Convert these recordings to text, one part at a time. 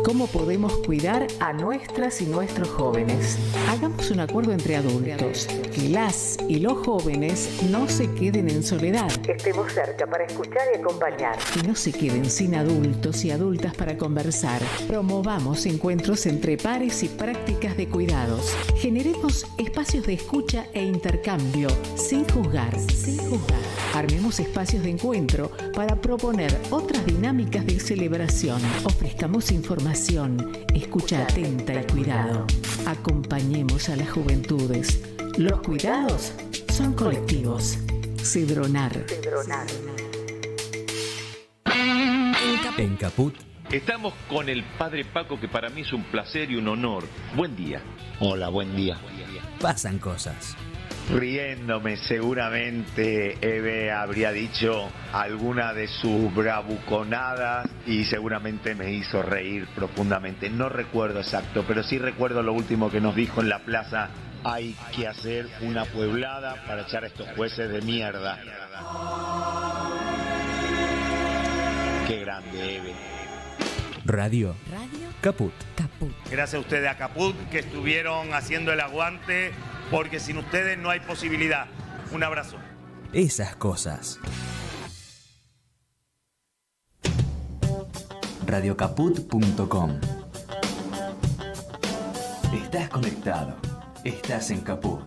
¿Cómo podemos cuidar a nuestras y nuestros jóvenes? Hagamos un acuerdo entre adultos, que las y los jóvenes no se queden en soledad. Estemos cerca para escuchar y acompañar. Que no se queden sin adultos y adultas para conversar. Promovamos encuentros entre pares y prácticas de cuidados. Generemos espacios de escucha e intercambio, sin juzgar, sin juzgar. Armemos espacios de encuentro para proponer otras dinámicas de celebración. Ofrezcamos información, escucha atenta y cuidado. Acompañemos a las juventudes. Los cuidados son colectivos. Cedronar. En Caput estamos con el padre Paco, que para mí es un placer y un honor. Buen día. Hola, buen día. pasan cosas. Riéndome, seguramente Eve habría dicho alguna de sus bravuconadas y seguramente me hizo reír profundamente. No recuerdo exacto, pero sí recuerdo lo último que nos dijo en la plaza: hay que hacer una pueblada para echar a estos jueces de mierda. Qué grande, Eve. Radio Caput. Gracias a ustedes, a Caput, que estuvieron haciendo el aguante, porque sin ustedes no hay posibilidad. Un abrazo. Esas cosas. Radiocaput.com. Estás conectado. Estás en Caput.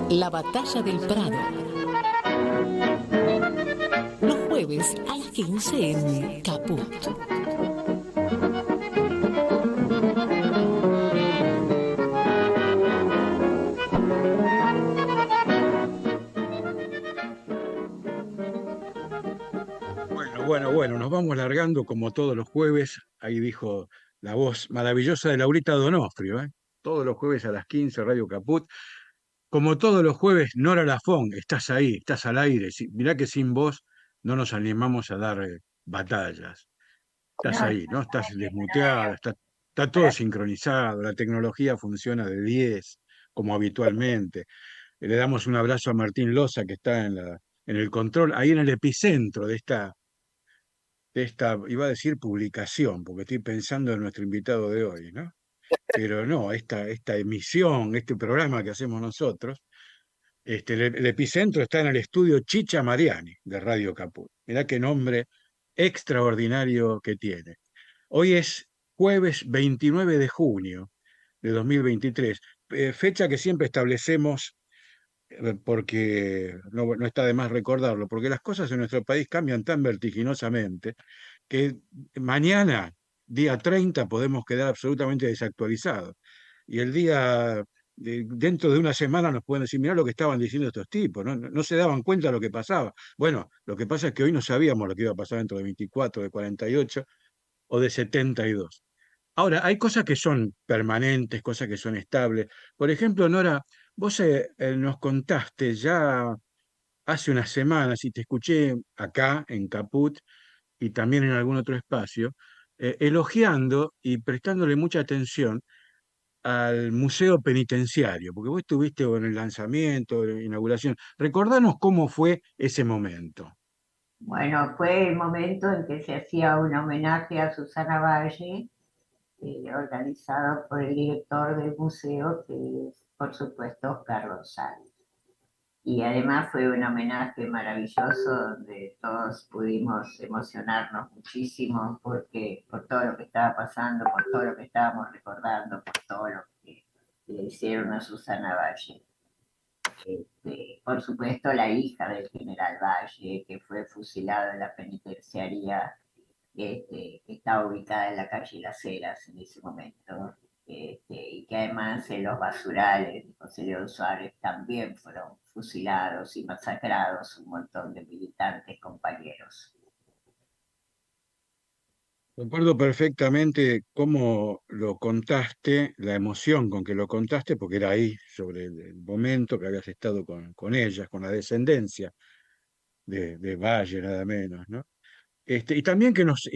La Batalla del Prado. Los jueves a las 15 en Caput. Bueno, nos vamos largando como todos los jueves. Ahí dijo la voz maravillosa de Laurita Donofrio, ¿eh? Todos los jueves a las 15, Radio Caput. Como todos los jueves, Nora Lafón, estás ahí, estás al aire. Mirá que sin vos no nos animamos a dar batallas. Estás ahí, ¿no? Estás desmuteada, está todo sincronizado, la tecnología funciona de 10, como habitualmente. Le damos un abrazo a Martín Loza, que está en el control, ahí en el epicentro de esta, iba a decir publicación, porque estoy pensando en nuestro invitado de hoy, ¿no? Pero no, esta emisión, este programa que hacemos nosotros, el epicentro está en el estudio Chicha Mariani de Radio Caput. Mirá qué nombre extraordinario que tiene. Hoy es jueves 29 de junio de 2023, fecha que siempre establecemos porque no está de más recordarlo, porque las cosas en nuestro país cambian tan vertiginosamente que mañana, día 30, podemos quedar absolutamente desactualizados. Y el día, dentro de una semana nos pueden decir: mirá lo que estaban diciendo estos tipos, no se daban cuenta de lo que pasaba. Bueno, lo que pasa es que hoy no sabíamos lo que iba a pasar dentro de 24, de 48 o de 72. Ahora, hay cosas que son permanentes, cosas que son estables. Por ejemplo, Nora, vos nos contaste ya hace unas semanas, y te escuché acá en Caput y también en algún otro espacio, elogiando y prestándole mucha atención al Museo Penitenciario, porque vos estuviste en el lanzamiento, en la inauguración. Recordanos cómo fue ese momento. Bueno, fue el momento en que se hacía un homenaje a Susana Valle, organizado por el director del museo, que es, por supuesto, Oscar González. Y además fue un homenaje maravilloso donde todos pudimos emocionarnos muchísimo por todo lo que estaba pasando, por todo lo que estábamos recordando, por todo lo que le hicieron a Susana Valle. Por supuesto, la hija del general Valle, que fue fusilado en la penitenciaría que estaba ubicada en la calle Las Heras en ese momento, y que además en los basurales de José León Suárez también fueron fusilados y masacrados un montón de militantes compañeros. Recuerdo perfectamente cómo lo contaste, la emoción con que lo contaste, porque era ahí, sobre el momento que habías estado con ellas, con la descendencia de Valle, nada menos, ¿no? Y también que nos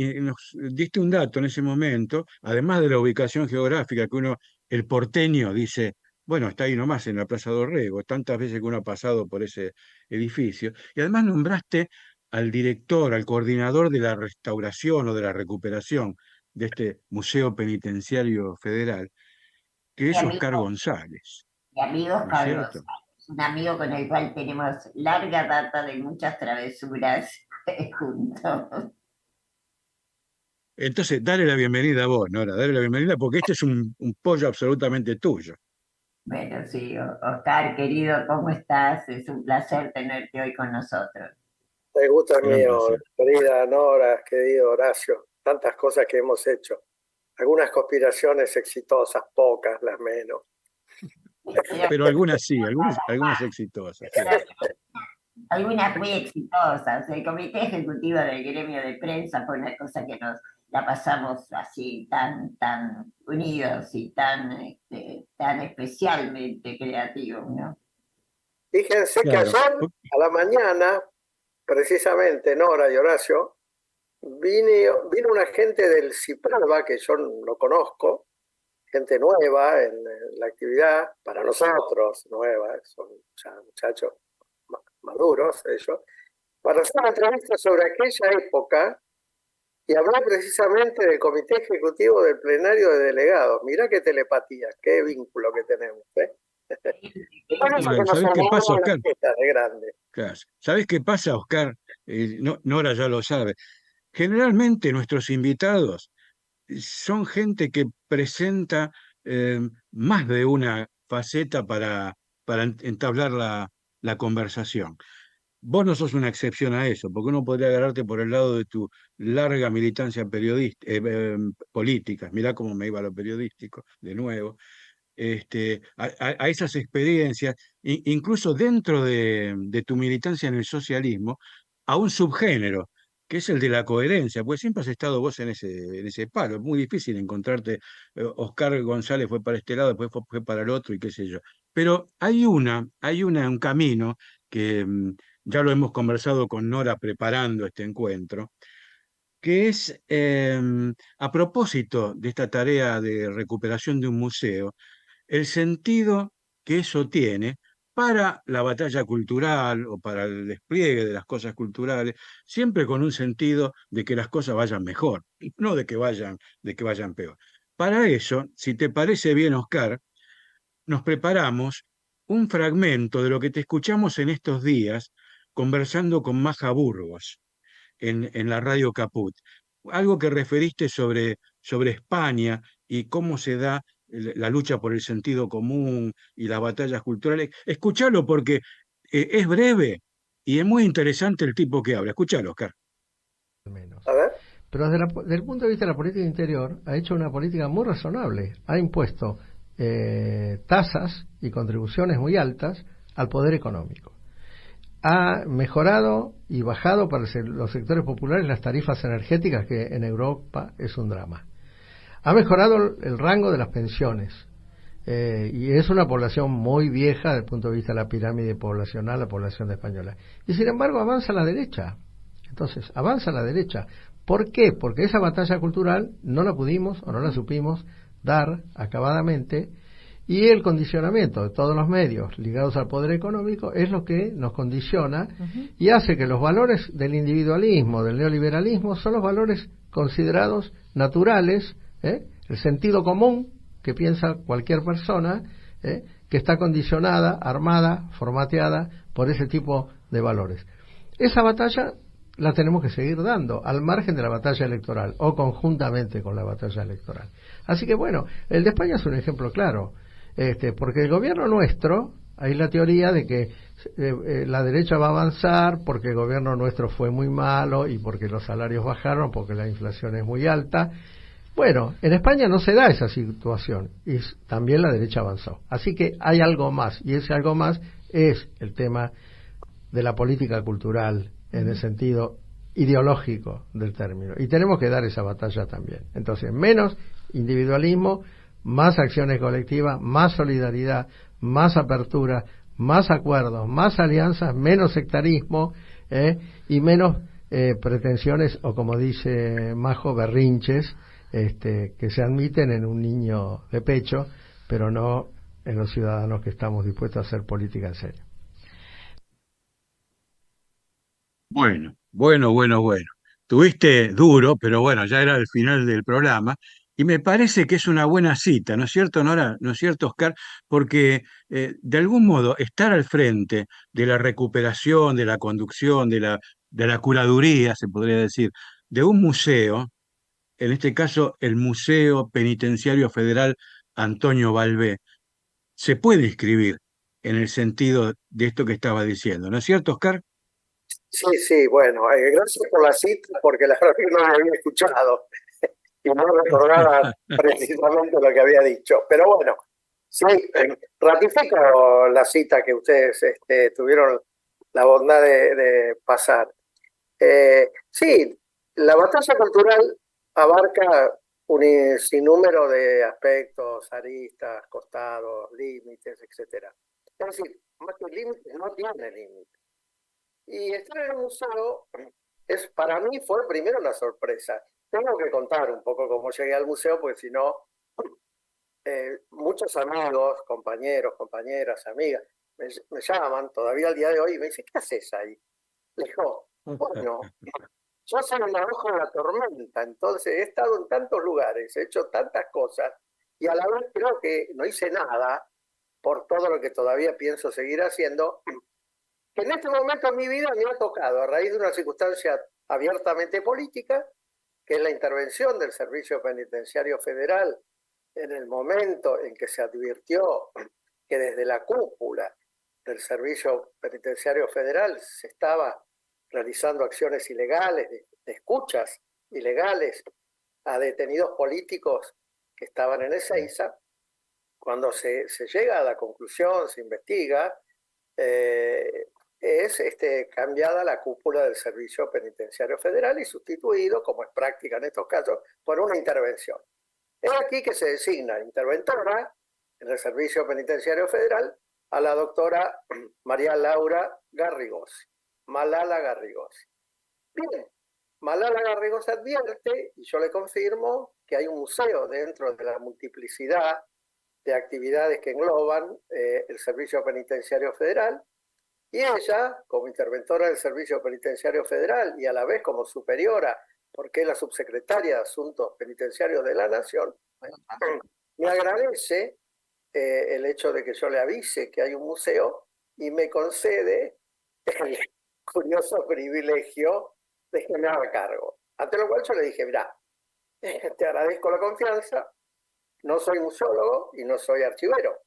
diste un dato en ese momento, además de la ubicación geográfica, que el porteño dice: bueno, está ahí nomás en la Plaza Dorrego, tantas veces que uno ha pasado por ese edificio. Y además nombraste al director, al coordinador de la restauración o de la recuperación de este Museo Penitenciario Federal, que Mi es Oscar amigo, González, mi amigo ¿no es Oscar cierto? González, un amigo con el cual tenemos larga data de muchas travesuras juntos. Entonces, dale la bienvenida a vos, Nora, dale la bienvenida porque este es un pollo absolutamente tuyo. Bueno, sí, Oscar, querido, ¿cómo estás? Es un placer tenerte hoy con nosotros. El gusto es Gran mío, placer. querida Nora, querido Horacio. Tantas cosas que hemos hecho. Algunas conspiraciones exitosas, pocas, las menos. Pero algunas sí, algunas exitosas, sí. Algunas muy exitosas. El comité ejecutivo del gremio de prensa fue una cosa que nos la pasamos así tan unidos y tan especialmente creativos, ¿no? Fíjense que Claro. ayer a la mañana, precisamente Nora y Horacio, vino una gente del CIPRAVA que yo no conozco, gente nueva en la actividad, para nosotros nueva, son ya muchachos maduros ellos, para hacer una entrevista sobre aquella época y hablar precisamente del comité ejecutivo del plenario de delegados. Mirá qué telepatía, qué vínculo que tenemos, ¿eh? Claro, ¿sabés qué pasa, Oscar? De grande. Claro. ¿Sabés qué pasa, Oscar? Nora ya lo sabe. Generalmente nuestros invitados son gente que presenta más de una faceta para entablar la conversación. Vos no sos una excepción a eso, porque uno podría agarrarte por el lado de tu larga militancia política. Mirá cómo me iba a lo periodístico, de nuevo. A esas experiencias, incluso dentro de tu militancia en el socialismo, a un subgénero, que es el de la coherencia, pues siempre has estado vos en ese palo. Es muy difícil encontrarte, Oscar González fue para este lado, después fue para el otro y qué sé yo. Pero un camino que ya lo hemos conversado con Nora preparando este encuentro, que es, a propósito de esta tarea de recuperación de un museo, el sentido que eso tiene para la batalla cultural o para el despliegue de las cosas culturales, siempre con un sentido de que las cosas vayan mejor, no de que vayan peor. Para eso, si te parece bien, Oscar, nos preparamos un fragmento de lo que te escuchamos en estos días conversando con Maja Burgos en la radio Caput. Algo que referiste sobre España y cómo se da la lucha por el sentido común y las batallas culturales. Escuchalo porque es breve y es muy interesante el tipo que habla. Escuchalo, Oscar. Menos. A ver. Pero desde el punto de vista de la política interior, ha hecho una política muy razonable. Ha impuesto tasas y contribuciones muy altas al poder económico. Ha mejorado y bajado para los sectores populares las tarifas energéticas, que en Europa es un drama. Ha mejorado el rango de las pensiones. Y es una población muy vieja desde el punto de vista de la pirámide poblacional, la población española. Y sin embargo avanza a la derecha. Entonces, avanza a la derecha. ¿Por qué? Porque esa batalla cultural no la pudimos o no la supimos dar acabadamente, y el condicionamiento de todos los medios ligados al poder económico es lo que nos condiciona y hace que los valores del individualismo, del neoliberalismo, son los valores considerados naturales, el sentido común que piensa cualquier persona, que está condicionada, armada, formateada por ese tipo de valores. Esa batalla la tenemos que seguir dando, al margen de la batalla electoral, o conjuntamente con la batalla electoral. Así que bueno, el de España es un ejemplo claro, porque el gobierno nuestro, hay la teoría de que la derecha va a avanzar porque el gobierno nuestro fue muy malo y porque los salarios bajaron, porque la inflación es muy alta. Bueno, en España no se da esa situación y también la derecha avanzó. Así que hay algo más, y ese algo más es el tema de la política cultural en el sentido ideológico del término. Y tenemos que dar esa batalla también. Entonces, menos individualismo, más acciones colectivas, más solidaridad, más apertura, más acuerdos, más alianzas, menos sectarismo y menos pretensiones o, como dice Majo, berrinches que se admiten en un niño de pecho, pero no en los ciudadanos que estamos dispuestos a hacer política en serio. Bueno, bueno. Tuviste duro, pero bueno, ya era el final del programa. Y me parece que es una buena cita, ¿no es cierto, Nora? ¿No es cierto, Oscar? Porque de algún modo estar al frente de la recuperación, de la conducción, de la curaduría, se podría decir, de un museo, en este caso el Museo Penitenciario Federal Antonio Valvé, se puede inscribir en el sentido de esto que estaba diciendo, ¿no es cierto, Oscar? Sí, sí, bueno, gracias por la cita, porque la verdad que no la había escuchado y no recordaba precisamente lo que había dicho. Pero bueno, sí, ratifico la cita que ustedes tuvieron la bondad de pasar. Sí, la batalla cultural abarca un sinnúmero de aspectos, aristas, costados, límites, etc. Es decir, más que límites, no tiene límites. Y estar en el museo para mí fue primero una sorpresa. Tengo que contar un poco cómo llegué al museo, porque si no, muchos amigos, compañeros, compañeras, amigas, me llaman todavía al día de hoy y me dicen, ¿qué haces ahí? Le digo, bueno, yo soy una hoja de la tormenta, entonces he estado en tantos lugares, he hecho tantas cosas, y a la vez creo que no hice nada por todo lo que todavía pienso seguir haciendo, que en este momento en mi vida me ha tocado, a raíz de una circunstancia abiertamente política, que es la intervención del Servicio Penitenciario Federal en el momento en que se advirtió que desde la cúpula del Servicio Penitenciario Federal se estaba realizando acciones ilegales, de escuchas ilegales a detenidos políticos que estaban en Ezeiza. Cuando se llega a la conclusión, se investiga, es cambiada la cúpula del Servicio Penitenciario Federal y sustituido, como es práctica en estos casos, por una intervención. Es aquí que se designa interventora en el Servicio Penitenciario Federal a la doctora María Laura Garrigosi, Malala Garrigosi. Bien, Malala Garrigosi advierte, y yo le confirmo, que hay un museo dentro de la multiplicidad de actividades que engloban el Servicio Penitenciario Federal, y ella, como interventora del Servicio Penitenciario Federal y a la vez como superiora, porque es la subsecretaria de Asuntos Penitenciarios de la Nación, me agradece el hecho de que yo le avise que hay un museo y me concede el curioso privilegio de que me haga cargo. Ante lo cual yo le dije, mira, te agradezco la confianza, no soy museólogo y no soy archivero,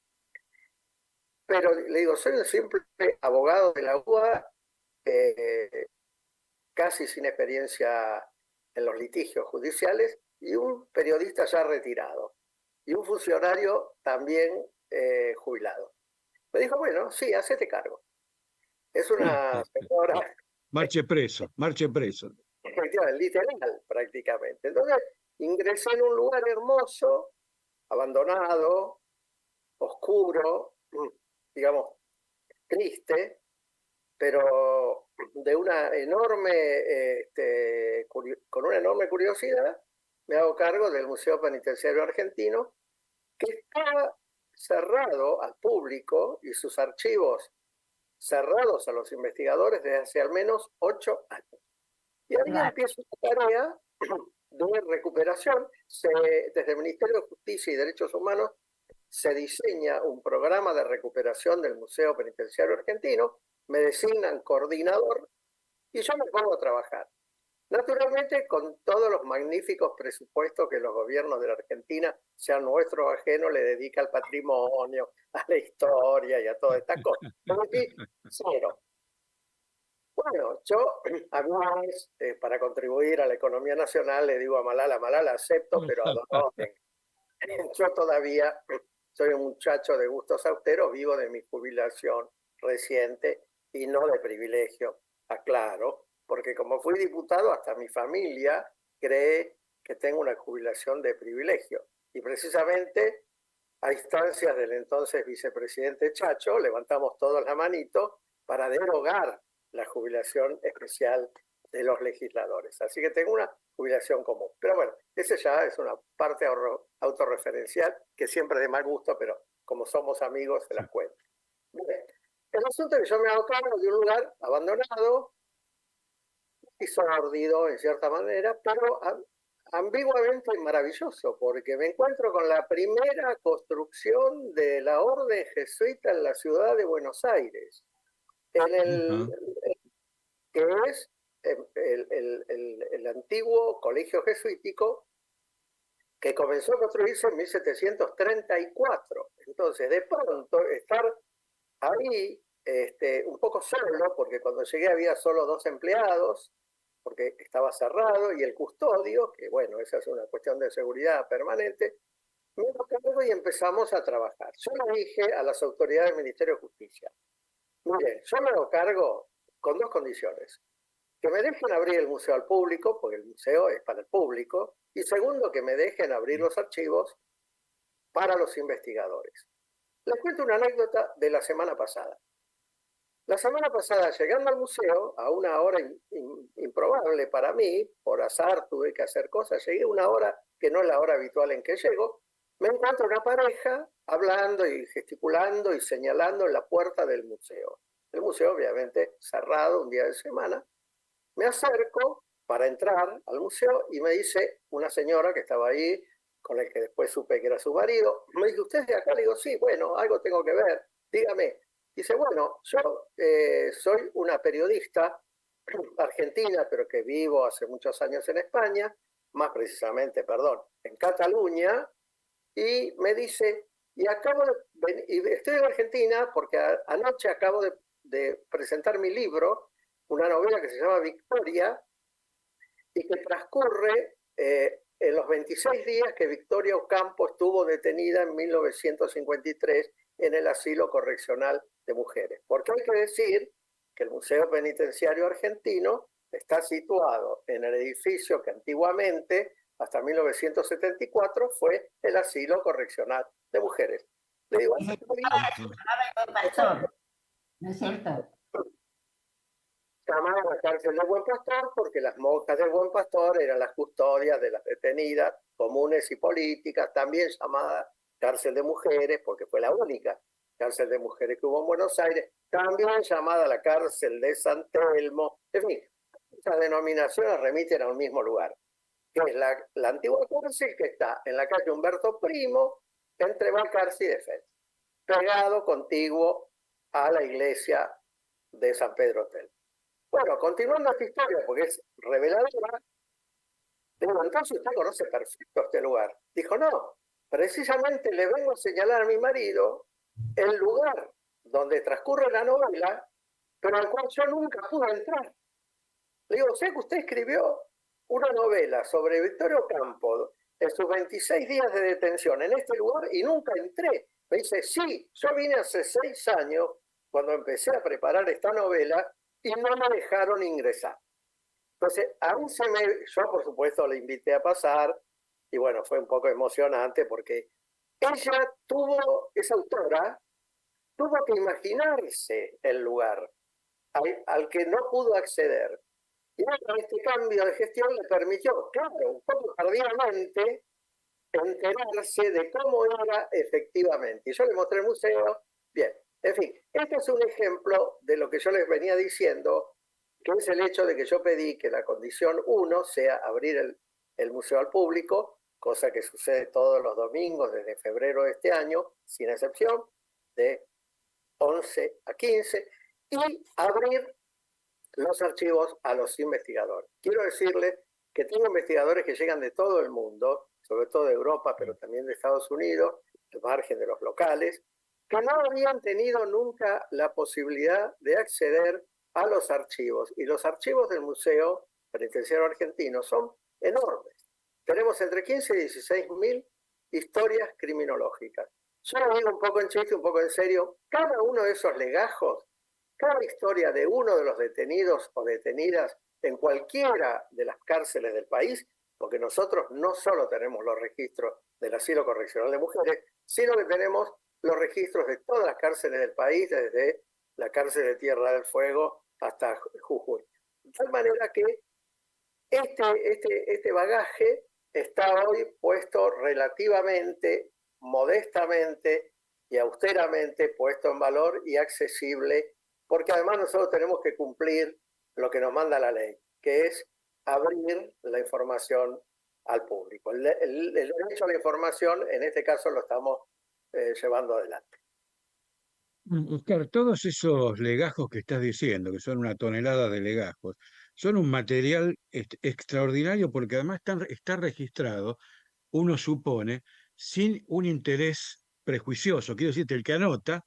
pero le digo, soy un simple abogado de la UBA, casi sin experiencia en los litigios judiciales, y un periodista ya retirado, y un funcionario también jubilado. Me dijo, bueno, sí, hacete cargo. Es una señora... Marche preso, marche preso. Literal, prácticamente. Entonces, ingresé en un lugar hermoso, abandonado, oscuro, digamos, triste, pero de una enorme, con una enorme curiosidad, me hago cargo del Museo Penitenciario Argentino, que estaba cerrado al público y sus archivos cerrados a los investigadores desde hace al menos 8 años. Y ahí empieza una tarea de recuperación. Desde el Ministerio de Justicia y Derechos Humanos se diseña un programa de recuperación del Museo Penitenciario Argentino, me designan coordinador y yo me pongo a trabajar. Naturalmente, con todos los magníficos presupuestos que los gobiernos de la Argentina, sean nuestros o ajenos, le dedica al patrimonio, a la historia y a todas estas cosas. Cero. Bueno, yo a mí para contribuir a la economía nacional le digo a Malala, acepto, pero ¿a dónde? Yo todavía soy un muchacho de gustos austeros, vivo de mi jubilación reciente y no de privilegio, aclaro, porque como fui diputado, hasta mi familia cree que tengo una jubilación de privilegio. Y precisamente, a instancias del entonces vicepresidente Chacho, levantamos todos la manito para derogar la jubilación especial de los legisladores. Así que tengo una jubilación común. Pero bueno, ese ya es una parte autorreferencial que siempre es de mal gusto, pero como somos amigos, se las cuento. Bien, el asunto es que yo me hago cargo de un lugar abandonado y sórdido en cierta manera, pero ambiguamente maravilloso, porque me encuentro con la primera construcción de la orden jesuita en la ciudad de Buenos Aires, que es el antiguo colegio jesuítico que comenzó a construirse en 1734. Entonces, de pronto, estar ahí un poco solo, porque cuando llegué había solo 2 empleados, porque estaba cerrado, y el custodio, que bueno, esa es una cuestión de seguridad permanente, me lo cargo y empezamos a trabajar. Yo le dije a las autoridades del Ministerio de Justicia, miren, yo me lo cargo con 2 condiciones. Que me dejen abrir el museo al público, porque el museo es para el público, y segundo, que me dejen abrir los archivos para los investigadores. Les cuento una anécdota de la semana pasada. La semana pasada, llegando al museo, a una hora improbable para mí, por azar tuve que hacer cosas, llegué a una hora que no es la hora habitual en que llego, me encuentro una pareja hablando y gesticulando y señalando en la puerta del museo. El museo obviamente cerrado un día de semana. Me acerco para entrar al museo y me dice una señora que estaba ahí, con el que después supe que era su marido, me dice, ¿usted es de acá? Le digo, sí, bueno, algo tengo que ver, dígame. Dice, bueno, yo soy una periodista argentina, pero que vivo hace muchos años en España, más precisamente, perdón, en Cataluña, y me dice, y estoy en Argentina porque anoche acabo de presentar mi libro, una novela que se llama Victoria, y que transcurre en los 26 días que Victoria Ocampo estuvo detenida en 1953 en el asilo correccional de mujeres. Porque hay que decir que el Museo Penitenciario Argentino está situado en el edificio que antiguamente, hasta 1974, fue el asilo correccional de mujeres. Le digo, ¿no es cierto? Llamada la cárcel del Buen Pastor porque las monjas del Buen Pastor eran las custodias de las detenidas comunes y políticas, también llamada cárcel de mujeres porque fue la única cárcel de mujeres que hubo en Buenos Aires, también llamada la cárcel de San Telmo. En fin, esas denominaciones remiten a un mismo lugar, que es la antigua cárcel que está en la calle Humberto Primo, entre Balcarce y Defensa, pegado contiguo a la iglesia de San Pedro Telmo. Bueno, continuando esta historia, porque es reveladora, digo, entonces usted conoce perfecto este lugar. Dijo, no, precisamente le vengo a señalar a mi marido el lugar donde transcurre la novela, pero al cual yo nunca pude entrar. Le digo, sé que usted escribió una novela sobre Victoria Ocampo en sus 26 días de detención en este lugar y nunca entré. Me dice, sí, yo vine hace 6 años cuando empecé a preparar esta novela y no me dejaron ingresar. Entonces, yo por supuesto le invité a pasar, y bueno, fue un poco emocionante porque esa autora, tuvo que imaginarse el lugar al que no pudo acceder. Y este cambio de gestión le permitió, claro, un poco tardíamente, enterarse de cómo era efectivamente. Y yo le mostré el museo, bien. En fin, este es un ejemplo de lo que yo les venía diciendo, que es el hecho de que yo pedí que la condición 1 sea abrir el museo al público, cosa que sucede todos los domingos desde febrero de este año, sin excepción, de 11 a 15, y abrir los archivos a los investigadores. Quiero decirles que tengo investigadores que llegan de todo el mundo, sobre todo de Europa, pero también de Estados Unidos, al margen de los locales, que no habían tenido nunca la posibilidad de acceder a los archivos. Y los archivos del Museo Penitenciario Argentino son enormes. Tenemos entre 15 y 16 mil historias criminológicas. Yo lo digo un poco en chiste, un poco en serio. Cada uno de esos legajos, cada historia de uno de los detenidos o detenidas en cualquiera de las cárceles del país, porque nosotros no solo tenemos los registros del asilo correccional de mujeres, sino que tenemos los registros de todas las cárceles del país, desde la cárcel de Tierra del Fuego hasta Jujuy. De tal manera que este bagaje está hoy puesto relativamente, modestamente y austeramente puesto en valor y accesible, porque además nosotros tenemos que cumplir lo que nos manda la ley, que es abrir la información al público. El derecho a la información, en este caso, lo estamos llevando adelante. Oscar, todos esos legajos que estás diciendo, que son una tonelada de legajos, son un material extraordinario porque además está registrado, uno supone, sin un interés prejuicioso. Quiero decirte, el que anota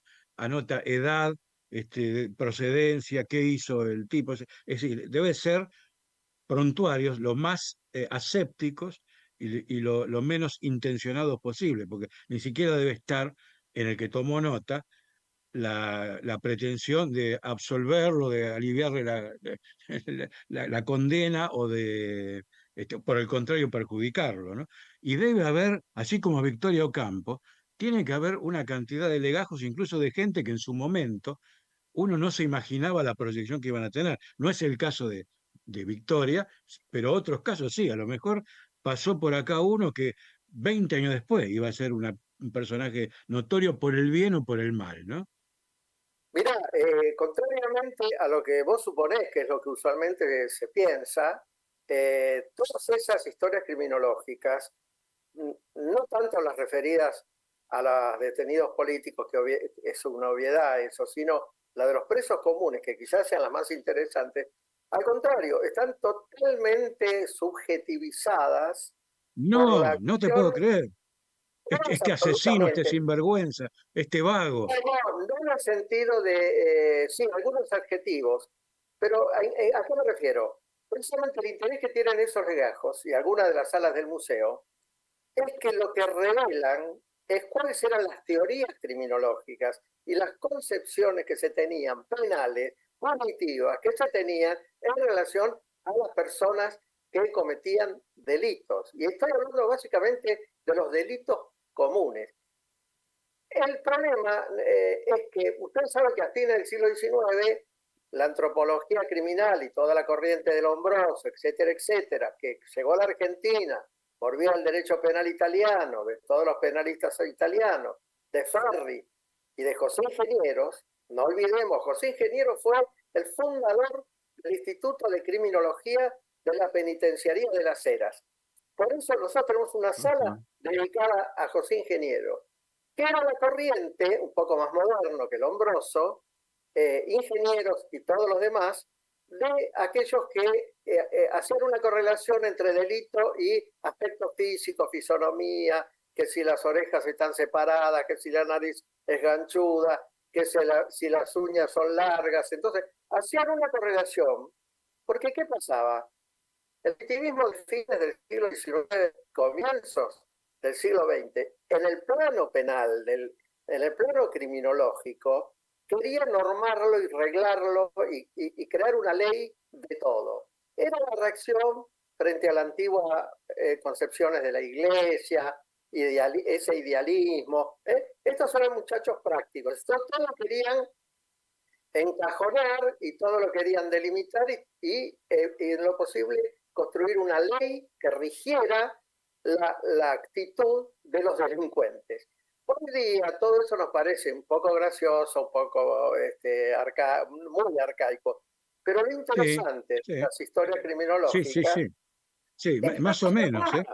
edad, procedencia, qué hizo el tipo. Es decir, debe ser prontuarios lo más asépticos y lo menos intencionados posible, porque ni siquiera debe estar en el que tomó nota la pretensión de absolverlo, de aliviarle la condena o de, por el contrario, perjudicarlo, ¿no? Y debe haber, así como Victoria Ocampo, tiene que haber una cantidad de legajos, incluso de gente que en su momento uno no se imaginaba la proyección que iban a tener. No es el caso de Victoria, pero otros casos sí. A lo mejor pasó por acá uno que 20 años después iba a ser un personaje notorio por el bien o por el mal, ¿no? Mira, contrariamente a lo que vos suponés, que es lo que usualmente se piensa, todas esas historias criminológicas, no tanto las referidas a los detenidos políticos, que es una obviedad eso, sino la de los presos comunes, que quizás sean las más interesantes, al contrario, están totalmente subjetivizadas por la No te puedo acción. creer. No, Este asesino, este absolutamente. sinvergüenza, este vago. No en el sentido de, sí, algunos adjetivos, pero ¿a qué me refiero? Precisamente el interés que tienen esos legajos y algunas de las salas del museo es que lo que revelan es cuáles eran las teorías criminológicas y las concepciones que se tenían, penales, punitivas, que se tenían en relación a las personas que cometían delitos. Y estoy hablando básicamente de los delitos comunes. El problema es que ustedes saben que a fines del siglo XIX la antropología criminal y toda la corriente de Lombroso, etcétera, etcétera, que llegó a la Argentina por vía del derecho penal italiano, de todos los penalistas italianos, de Ferri y de José Ingenieros, no olvidemos, José Ingeniero fue el fundador del Instituto de Criminología de la Penitenciaría de las Heras. Por eso nosotros tenemos una sala dedicada a José Ingeniero, que era la corriente, un poco más moderno que Lombroso, ingenieros y todos los demás, de aquellos que hacían una correlación entre delito y aspecto físico, fisonomía, que si las orejas están separadas, que si la nariz es ganchuda, que si las uñas son largas. Entonces, hacían una correlación, porque ¿qué pasaba? El activismo de fines del siglo XIX, comienzos del siglo XX, en el plano penal, en el plano criminológico, quería normarlo y reglarlo y crear una ley de todo. Era la reacción frente a las antiguas concepciones de la iglesia, ese idealismo. Estos eran muchachos prácticos. Todo lo querían encajonar y todo lo querían delimitar y en lo posible construir una ley que rigiera la actitud de los delincuentes. Hoy día todo eso nos parece un poco gracioso, un poco muy arcaico, pero lo interesante de las historias criminológicas sí, más o menos, ¿eh?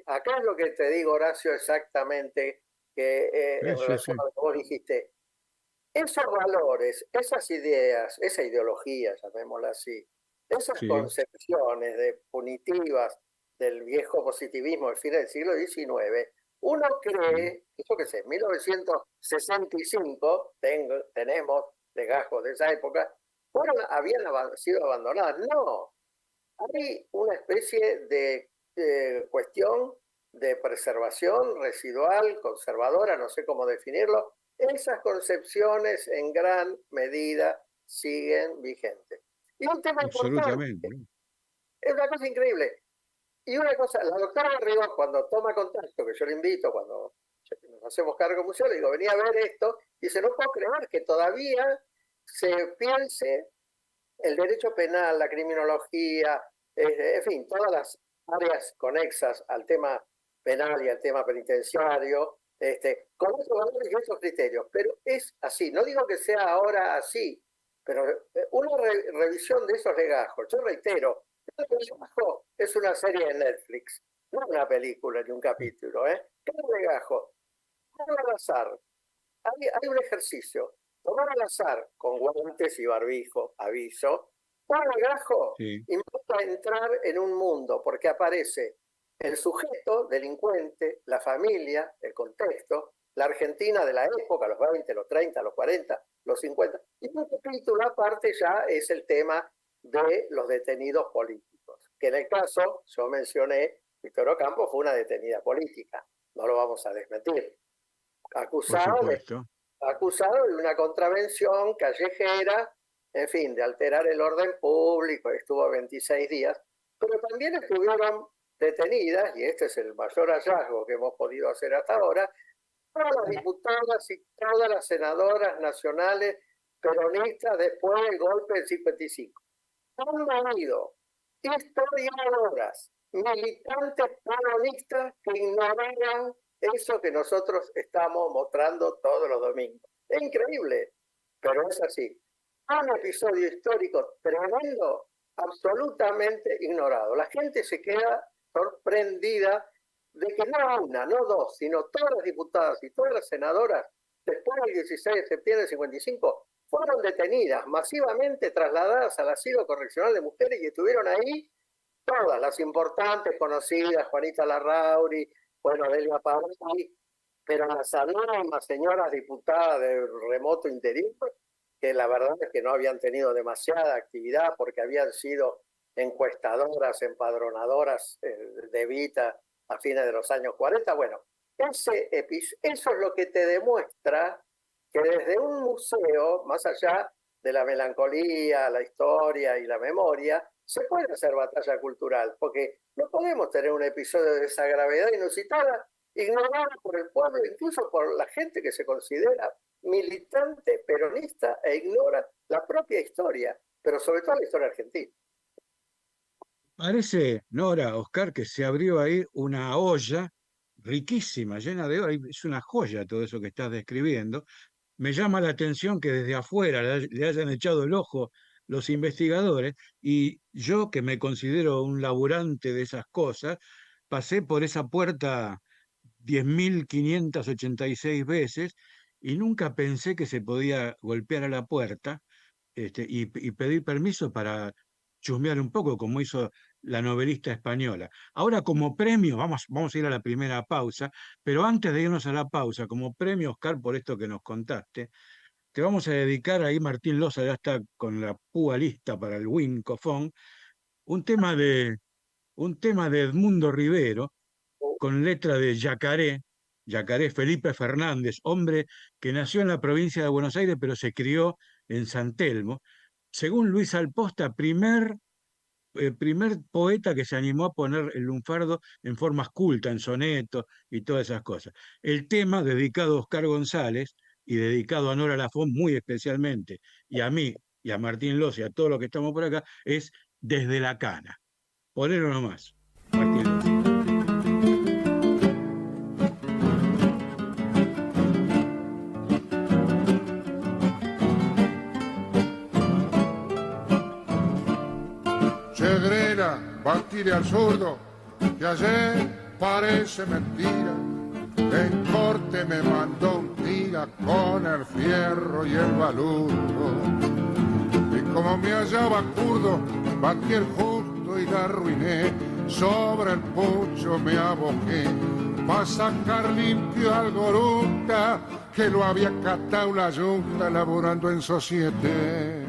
Acá es lo que te digo, Horacio, exactamente, que en relación a lo que vos dijiste. Esos valores, esas ideas, esa ideología, llamémosla así, esas concepciones punitivas del viejo positivismo del fin del siglo XIX, uno cree, eso que sé, en 1965 tenemos legajos de esa época, habían sido abandonadas. No, hay una especie de cuestión de preservación residual, conservadora, no sé cómo definirlo. Esas concepciones en gran medida siguen vigentes. Y un tema importante, es una cosa increíble. Y una cosa, la doctora Garrigós, cuando toma contacto, que yo le invito, cuando nos hacemos cargo del museo, le digo, venía a ver esto, y dice, no puedo creer que todavía se piense el derecho penal, la criminología, en fin, todas las áreas conexas al tema penal y al tema penitenciario, con esos valores y esos criterios. Pero es así, no digo que sea ahora así, pero una revisión de esos legajos, yo reitero, El Legajo es una serie de Netflix, no una película ni un capítulo, ¿eh? Cada legajo, al azar, hay un ejercicio, tomar al azar, con guantes y barbijo, aviso, un legajo implica entrar en un mundo, porque aparece el sujeto, delincuente, la familia, el contexto, la Argentina de la época, los 20, los 30, los 40, los 50, y un capítulo aparte ya es el tema de los detenidos políticos, que en el caso, yo mencioné, Víctor Ocampo fue una detenida política, no lo vamos a desmentir, acusado de una contravención callejera, en fin, de alterar el orden público, estuvo 26 días, pero también estuvieron detenidas, y este es el mayor hallazgo que hemos podido hacer hasta ahora, todas las diputadas y todas las senadoras nacionales peronistas después del golpe del 55. Han habido historiadoras, militantes peronistas que ignoraban eso que nosotros estamos mostrando todos los domingos. Es increíble, pero es así. Un episodio histórico tremendo, absolutamente ignorado. La gente se queda sorprendida de que no una, no dos, sino todas las diputadas y todas las senadoras, después del 16 de septiembre del 55, fueron detenidas, masivamente trasladadas al asilo correccional de mujeres y estuvieron ahí todas las importantes, conocidas, Juanita Larrauri, bueno, Delia Pavoni, pero las anónimas señoras diputadas del remoto interior, que la verdad es que no habían tenido demasiada actividad porque habían sido encuestadoras, empadronadoras de Evita a fines de los años 40. Bueno, eso es lo que te demuestra que desde un museo, más allá de la melancolía, la historia y la memoria, se puede hacer batalla cultural, porque no podemos tener un episodio de esa gravedad inusitada, ignorado por el pueblo, incluso por la gente que se considera militante peronista e ignora la propia historia, pero sobre todo la historia argentina. Parece, Nora, Oscar, que se abrió ahí una olla riquísima, llena de oro. Es una joya todo eso que estás describiendo. Me llama la atención que desde afuera le hayan echado el ojo los investigadores, y yo, que me considero un laburante de esas cosas, pasé por esa puerta 10.586 veces y nunca pensé que se podía golpear a la puerta y pedir permiso para chusmear un poco, como hizo la novelista española. Ahora, como premio, vamos a ir a la primera pausa, pero antes de irnos a la pausa, como premio, Oscar, por esto que nos contaste, te vamos a dedicar, ahí Martín Loza ya está con la púa lista para el Wincofón, un tema de Edmundo Rivero, con letra de Yacaré Felipe Fernández, hombre que nació en la provincia de Buenos Aires, pero se crió en San Telmo. Según Luis Alposta, primer poeta que se animó a poner el lunfardo en formas cultas, en sonetos y todas esas cosas. El tema, dedicado a Oscar González y dedicado a Nora Lafont muy especialmente, y a mí, y a Martín Loza y a todos los que estamos por acá, es Desde la Cana. Ponelo nomás, Martín Loza. Batile al zurdo, que ayer parece mentira, en corte me mandó un tira con el fierro y el balurdo. Y como me hallaba curdo, batí el justo y la arruiné, sobre el pucho me aboqué, pa' sacar limpio al goruta, que lo había catado la yunta laborando en societe.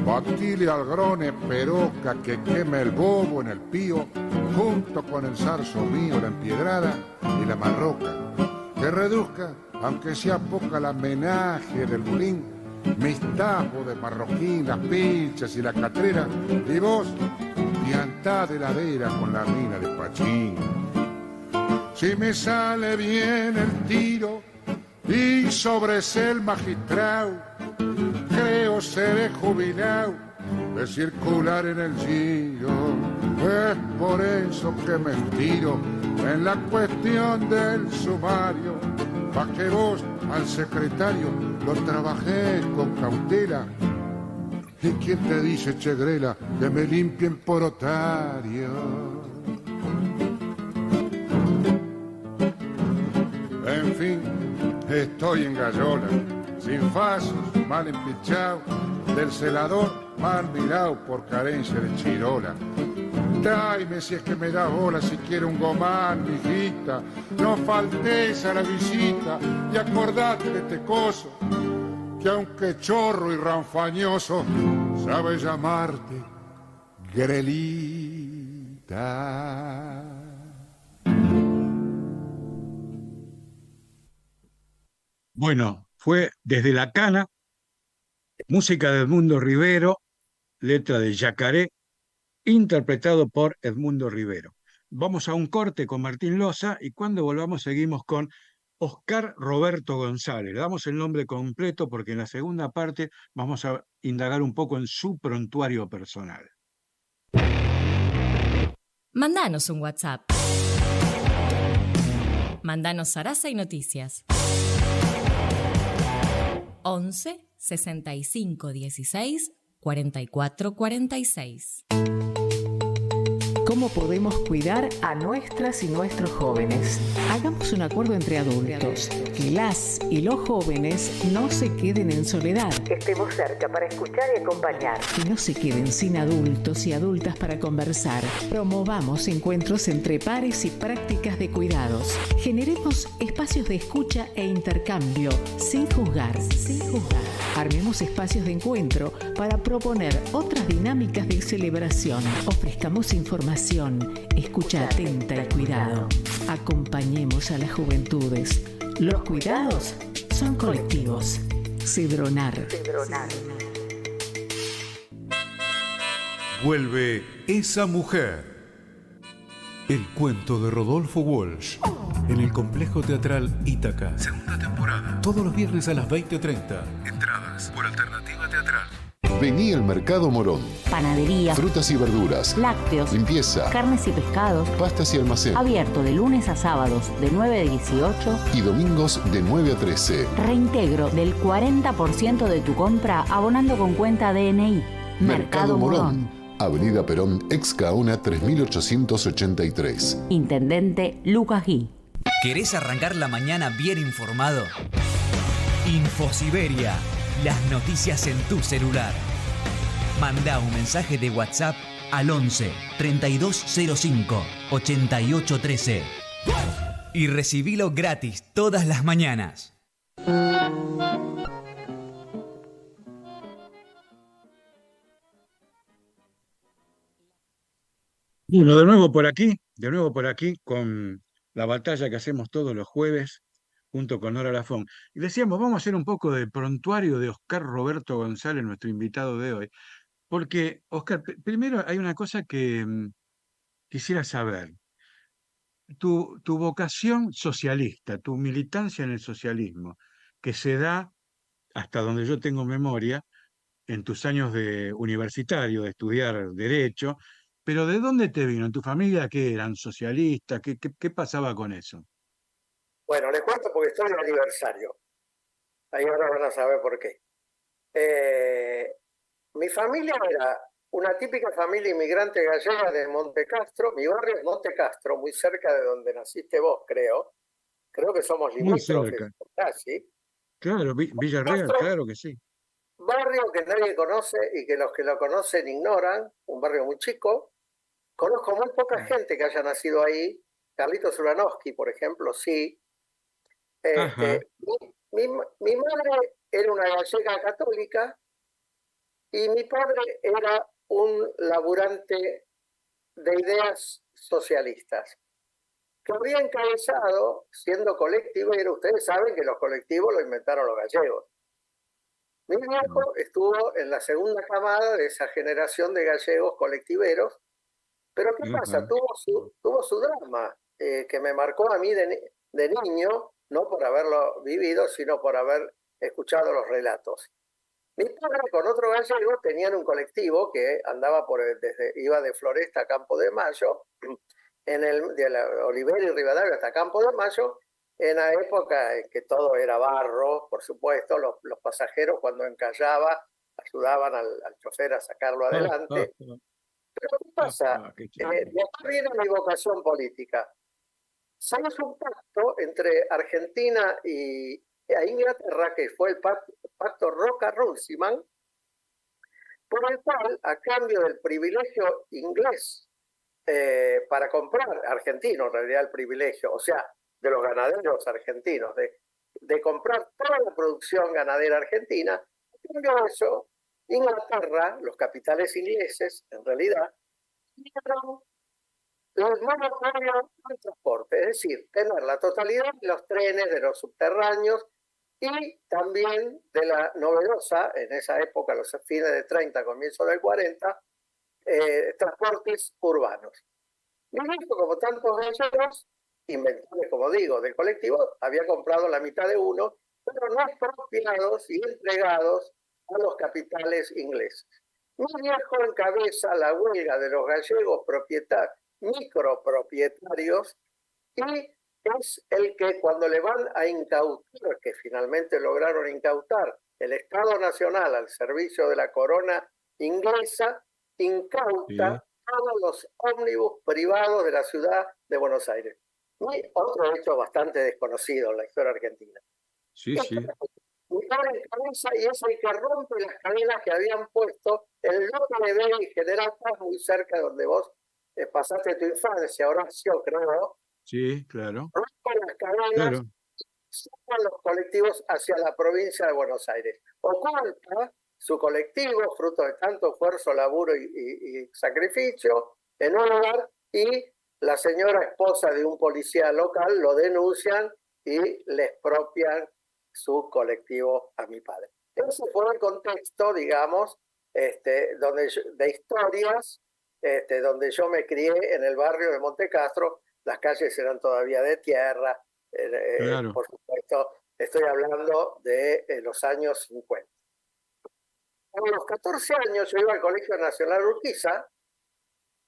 Batile al grone peroca que queme el bobo en el pío, junto con el zarzo mío, la empiedrada y la marroca, que reduzca, aunque sea poca, la menaje del bulín, mis tajos de marroquín, las pilchas y la catrera, y vos, piantá de ladera con la mina de Pachín. Si me sale bien el tiro y sobre el magistrado, creo seré jubilado de circular en el giro. Es por eso que me estiro en la cuestión del sumario. Pa' que vos al secretario lo trabajé con cautela. ¿Y quién te dice, Chegrela, que me limpien por otario? En fin, estoy en gallola, sin fasos, mal empichado, del celador mal mirado por carencia de chirola. Dame si es que me da bola, si quiero un gomán, mijita. No faltes a la visita y acordate de este coso, que aunque chorro y ranfañoso, sabe llamarte Grelita. Bueno, fue Desde la Cana, música de Edmundo Rivero, letra de Yacaré, interpretado por Edmundo Rivero. Vamos a un corte con Martín Loza y cuando volvamos seguimos con Oscar Roberto González. Le damos el nombre completo porque en la segunda parte vamos a indagar un poco en su prontuario personal. Mandanos un WhatsApp. Mandanos Sarasa y Noticias. 11 65 16 44 46. ¿Cómo podemos cuidar a nuestras y nuestros jóvenes? Hagamos un acuerdo entre adultos, que las y los jóvenes no se queden en soledad. Estemos cerca para escuchar y acompañar. Que no se queden sin adultos y adultas para conversar. Promovamos encuentros entre pares y prácticas de cuidados. Generemos espacios de escucha e intercambio, sin juzgar. Armemos espacios de encuentro para proponer otras dinámicas de celebración. Ofrezcamos información, escucha atenta y cuidado. Acompañemos a las juventudes. Los cuidados son colectivos. Cedronar. Vuelve Esa Mujer. El cuento de Rodolfo Walsh. En el Complejo Teatral Ítaca. Segunda temporada. Todos los viernes a las 20:30. Entradas por Alternativa Teatral. Vení al Mercado Morón. Panadería, Frutas y verduras, lácteos, limpieza, carnes y pescados, pastas y almacén. Abierto de lunes a sábados de 9 a 18 y domingos de 9 a 13. Reintegro del 40% de tu compra abonando con cuenta DNI. Mercado Morón. Avenida Perón, ex Gaona 3883. Intendente Lucas Gui. ¿Querés arrancar la mañana bien informado? Infosiberia. Las noticias en tu celular. Manda un mensaje de WhatsApp al 11 3205 8813 y recibilo gratis todas las mañanas. Bueno, de nuevo por aquí con la batalla que hacemos todos los jueves junto con Nora Lafón. Y decíamos, vamos a hacer un poco de prontuario de Oscar Roberto González, nuestro invitado de hoy. Porque, Oscar, primero hay una cosa que quisiera saber. Tu vocación socialista, tu militancia en el socialismo, que se da, hasta donde yo tengo memoria, en tus años de universitario, de estudiar Derecho, pero ¿de dónde te vino? ¿En tu familia qué eran? ¿Socialistas? ¿Qué pasaba con eso? Bueno, les cuento porque estoy en el aniversario. Ahí ahora van a saber por qué. Mi familia era una típica familia inmigrante gallega de Monte Castro. Mi barrio es Monte Castro, muy cerca de donde naciste vos, creo. Creo que somos limítrofes casi. Claro, Villarreal, claro que sí. Barrio que nadie conoce y que los que lo conocen ignoran, un barrio muy chico. Conozco muy poca gente que haya nacido ahí. Carlitos Ulanowski, por ejemplo, sí. Mi madre era una gallega católica y mi padre era un laburante de ideas socialistas que había encabezado, siendo colectivero. Ustedes saben que los colectivos lo inventaron los gallegos. Mi viejo estuvo en la segunda camada de esa generación de gallegos colectiveros, pero ¿qué pasa? Tuvo su drama, que me marcó a mí de niño, no por haberlo vivido, sino por haber escuchado los relatos. Mi padre con otro gallego tenían un colectivo que andaba iba de Floresta a Campo de Mayo, de la Olivera y Rivadavia hasta Campo de Mayo, en la época en que todo era barro, por supuesto, los pasajeros cuando encallaba ayudaban al chofer a sacarlo adelante. Pero ¿qué pasa? De acá viene mi vocación política. Somos un pacto entre Argentina e Inglaterra, que fue el pacto Roca-Runciman, por el cual, a cambio del privilegio inglés para comprar, argentino en realidad el privilegio, o sea, de los ganaderos argentinos, de comprar toda la producción ganadera argentina, a cambio de eso, Inglaterra, los capitales ingleses, en realidad, dieron el monopolio del transporte, es decir, tener la totalidad de los trenes, de los subterráneos y también de la novedosa, en esa época, los fines de 30, comienzo del 40, transportes urbanos. Mi hijo, como tantos gallegos, inventores, como digo, del colectivo, había comprado la mitad de uno, pero no expropiados y entregados a los capitales ingleses. Mi viejo encabeza la huelga de los gallegos micropropietarios y es el que cuando le van a incautar, que finalmente lograron incautar el Estado Nacional al servicio de la corona inglesa, incauta todos los ómnibus privados de la ciudad de Buenos Aires. Y otro hecho bastante desconocido en la historia argentina. Sí. Mi padre encabeza y es el que rompe las cadenas que habían puesto en Lope de Vega y General Paz, muy cerca de donde vos pasaste tu infancia, Horacio, creo. Sí, claro. Rompen las cadenas, Claro. sacan los colectivos hacia la provincia de Buenos Aires. Oculta su colectivo, fruto de tanto esfuerzo, laburo y sacrificio, en un lugar, y la señora esposa de un policía local lo denuncian y le expropian su colectivo a mi padre. Ese fue el contexto, digamos, de historias, donde yo me crié en el barrio de Montecastro. Las calles eran todavía de tierra, Claro. por supuesto, estoy hablando de los años 50. A los 14 años yo iba al Colegio Nacional Urquiza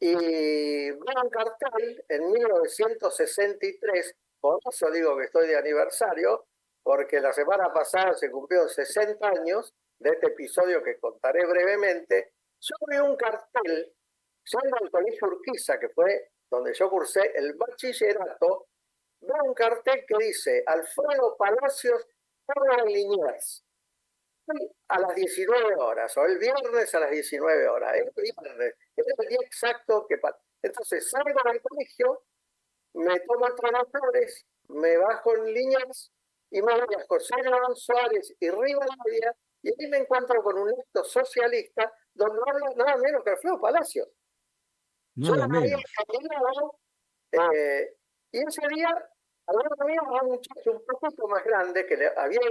y vi un cartel en 1963, por eso digo que estoy de aniversario, porque la semana pasada se cumplieron 60 años de este episodio que contaré brevemente. Yo vi un cartel, yendo al Colegio Urquiza, que fue donde yo cursé el bachillerato, veo un cartel que dice Alfredo Palacios por Liniers, a las 19 horas, o el viernes a las 19 horas, el viernes, es el día exacto que pasa. Entonces salgo del colegio, me tomo el tren a Flores, me bajo en Liniers y me voy a José León Suárez y Rivadavia, y ahí me encuentro con un acto socialista donde habla nada menos que Alfredo Palacios. Nada menos. Y ese día había un muchacho un poquito más grande que le había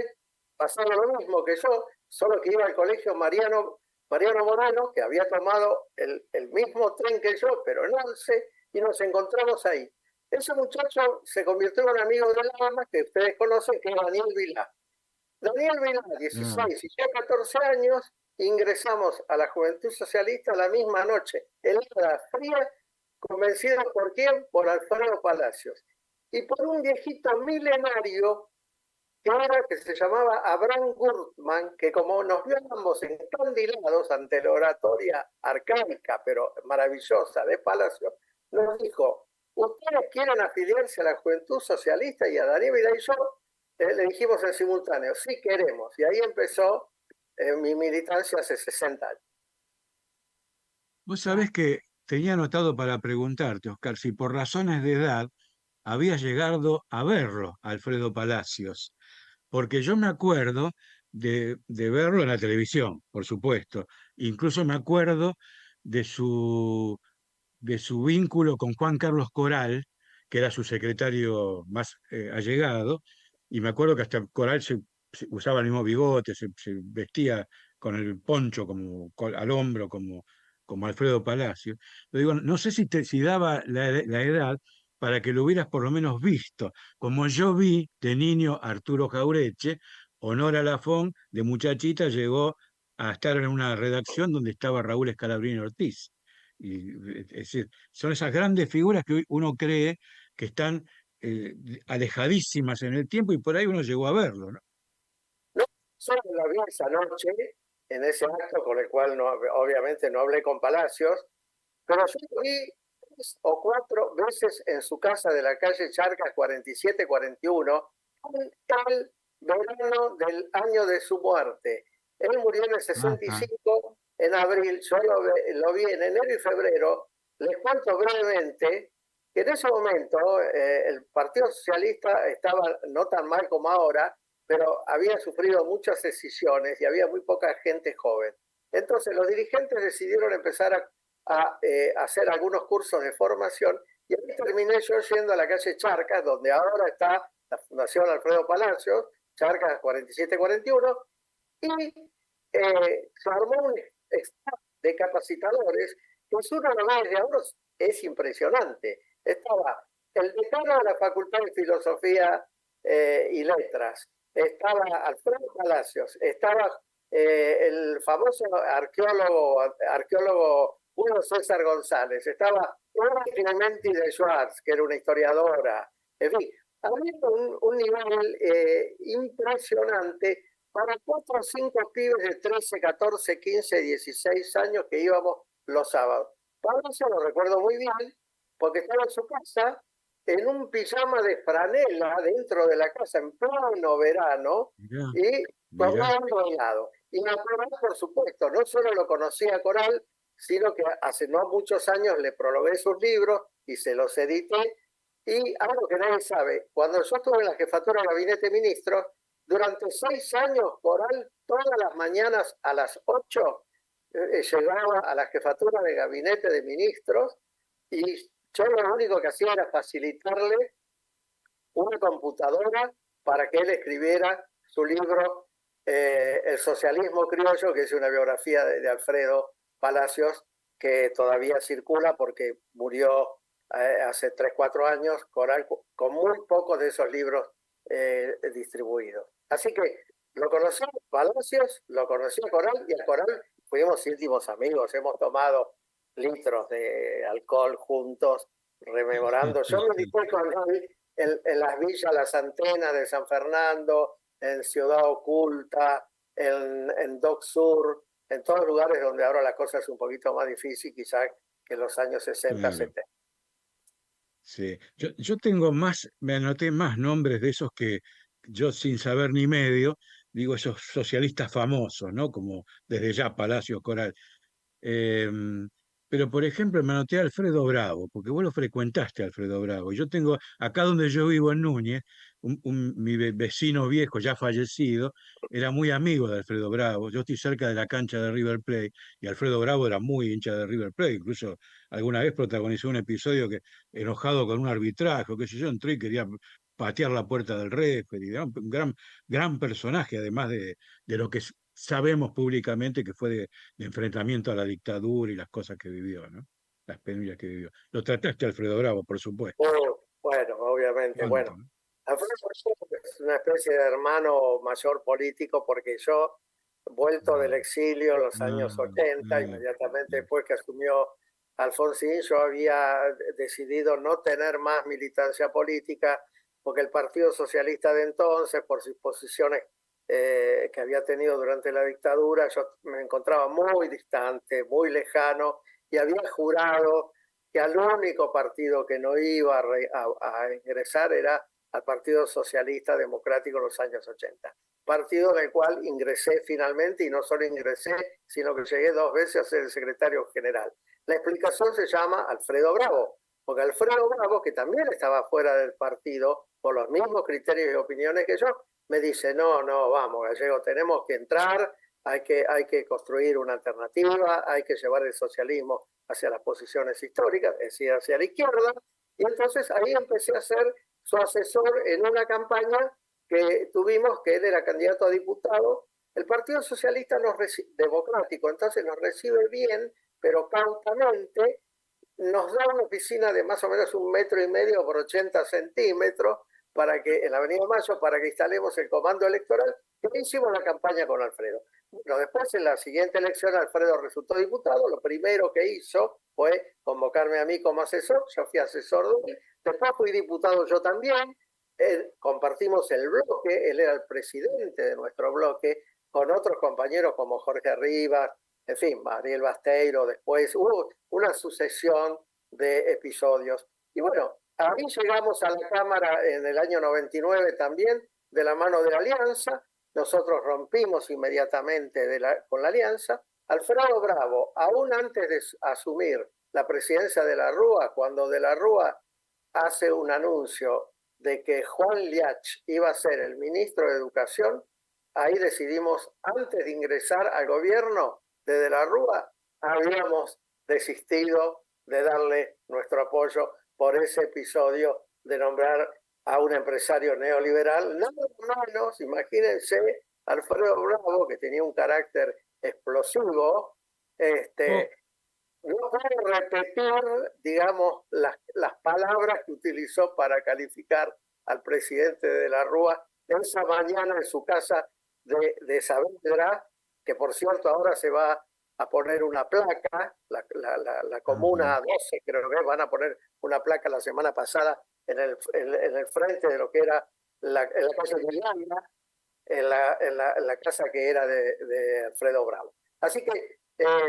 pasado lo mismo que yo, solo que iba al colegio Mariano Moreno, que había tomado el mismo tren que yo, pero en 11, y nos encontramos ahí. Ese muchacho se convirtió en un amigo del alma que ustedes conocen, que es Daniel Vilá. Daniel Vilá, 16 y yo 14 años, ingresamos a la Juventud Socialista la misma noche, helada, fría, convencidos por quién, por Alfredo Palacios, y por un viejito milenario que se llamaba Abraham Gurtman, que como nos vio ambos encandilados ante la oratoria arcaica, pero maravillosa de Palacios, nos dijo: ¿ustedes quieren afiliarse a la Juventud Socialista? Y a Daniel Vidal y yo le dijimos en simultáneo: sí queremos. Y ahí empezó mi militancia hace 60 años. Vos sabés que tenía anotado para preguntarte, Oscar, si por razones de edad habías llegado a verlo, Alfredo Palacios, porque yo me acuerdo de verlo en la televisión, por supuesto. Incluso me acuerdo de su vínculo con Juan Carlos Coral, que era su secretario más allegado, y me acuerdo que hasta Coral se usaba el mismo bigote, se vestía con el poncho al hombro como Alfredo Palacio. Lo digo, no sé si daba la edad para que lo hubieras por lo menos visto, como yo vi de niño a Arturo Jaureche. Honora Lafón, de muchachita, llegó a estar en una redacción donde estaba Raúl Scalabrini Ortiz. es decir, son esas grandes figuras que hoy uno cree que están alejadísimas en el tiempo y por ahí uno llegó a verlo, ¿no? No, solo la vi esa noche, en ese acto con el cual obviamente no hablé con Palacios, pero yo lo vi 3 o 4 veces en su casa de la calle Charcas 47-41, el verano del año de su muerte. Él murió en el 65, en abril, yo lo vi en enero y febrero. Les cuento brevemente que en ese momento el Partido Socialista estaba no tan mal como ahora, pero había sufrido muchas escisiones y había muy poca gente joven. Entonces los dirigentes decidieron empezar a hacer algunos cursos de formación y ahí terminé yo yendo a la calle Charcas, donde ahora está la Fundación Alfredo Palacios, Charcas 47-41, y se armó un staff de capacitadores que si uno lo ve de ahora es impresionante. Estaba el decano de la Facultad de Filosofía y Letras, estaba Alfredo Palacios, estaba el famoso arqueólogo Julio César González, estaba Eva Clementi de Schwartz, que era una historiadora, en fin, había un nivel impresionante para 4 o 5 pibes de 13, 14, 15, 16 años que íbamos los sábados. Para eso lo recuerdo muy bien, porque estaba en su casa en un pijama de franela dentro de la casa en pleno verano y tomando helado. Y a Coral, por supuesto, no solo lo conocía a Coral, sino que hace no muchos años le prologué sus libros y se los edité. Y algo que nadie sabe, cuando yo estuve en la jefatura de Gabinete de Ministros, durante 6 años, Coral, todas las mañanas a las 8, llegaba a la jefatura de Gabinete de Ministros y yo lo único que hacía era facilitarle una computadora para que él escribiera su libro El socialismo criollo, que es una biografía de Alfredo Palacios, que todavía circula porque murió hace 3 o 4 años, Coral, con muy pocos de esos libros distribuidos. Así que lo conocí a Palacios, lo conocí a Coral, y a Coral fuimos íntimos amigos, hemos tomado litros de alcohol juntos, rememorando. Yo me disputé con él en las villas Las Antenas de San Fernando, en Ciudad Oculta, en Dock Sur, en todos lugares donde ahora la cosa es un poquito más difícil quizás que en los años 60, 70. Sí, yo tengo más, me anoté más nombres de esos que yo sin saber ni medio, digo esos socialistas famosos, ¿no? Como desde ya Palacios, Coral. Pero, por ejemplo, me anoté a Alfredo Bravo, porque vos lo frecuentaste, Alfredo Bravo. Yo tengo, acá donde yo vivo en Núñez, mi vecino viejo, ya fallecido, era muy amigo de Alfredo Bravo. Yo estoy cerca de la cancha de River Plate, y Alfredo Bravo era muy hincha de River Plate. Incluso alguna vez protagonizó un episodio que, enojado con un arbitraje, o qué sé yo, entró y quería patear la puerta del referee. Era un gran personaje, además de lo que sabemos públicamente que fue de enfrentamiento a la dictadura y las cosas que vivió, ¿no? Las penurias que vivió. Lo trataste, Alfredo Bravo, por supuesto. Bueno, obviamente. Bueno, Alfredo es una especie de hermano mayor político, porque yo, vuelto del exilio en los años 80, inmediatamente después que asumió Alfonsín, yo había decidido no tener más militancia política, porque el Partido Socialista de entonces, por sus posiciones que había tenido durante la dictadura, yo me encontraba muy distante, muy lejano, y había jurado que al único partido que no iba a ingresar era al Partido Socialista Democrático en los años 80. Partido en el cual ingresé finalmente, y no solo ingresé, sino que llegué 2 veces a ser el secretario general. La explicación se llama Alfredo Bravo, porque Alfredo Bravo, que también estaba fuera del partido, por los mismos criterios y opiniones que yo, me dice, no, vamos, Gallego, tenemos que entrar, hay que construir una alternativa, hay que llevar el socialismo hacia las posiciones históricas, es decir, hacia la izquierda. Y entonces ahí empecé a ser su asesor en una campaña que tuvimos, que él era candidato a diputado. El Partido Socialista Democrático entonces nos recibe bien, pero cautamente, nos da una oficina de más o menos 1,5 metros por 80 centímetros, en la Avenida Mayo, para que instalemos el comando electoral, y hicimos la campaña con Alfredo. Bueno, después en la siguiente elección Alfredo resultó diputado, lo primero que hizo fue convocarme a mí como asesor, yo fui asesor de él, después fui diputado yo también, compartimos el bloque, él era el presidente de nuestro bloque, con otros compañeros como Jorge Rivas, en fin, Mariel Basteiro, después hubo una sucesión de episodios. Y bueno, ahí llegamos a la Cámara en el año 99 también, de la mano de la Alianza. Nosotros rompimos inmediatamente con la Alianza. Alfredo Bravo, aún antes de asumir la presidencia de la Rúa, cuando de la Rúa hace un anuncio de que Juan Liach iba a ser el ministro de Educación, ahí decidimos, antes de ingresar al gobierno de la Rúa, habíamos desistido de darle nuestro apoyo por ese episodio de nombrar a un empresario neoliberal, nada menos, imagínense, Alfredo Bravo, que tenía un carácter explosivo, no puedo repetir, digamos, las palabras que utilizó para calificar al presidente de la Rúa esa mañana en su casa de Saavedra, que por cierto ahora se va a poner una placa, la Comuna 12 creo que van a poner una placa la semana pasada en el frente de lo que era en la calle de Irlanda, en la casa que era de Alfredo Bravo. Así que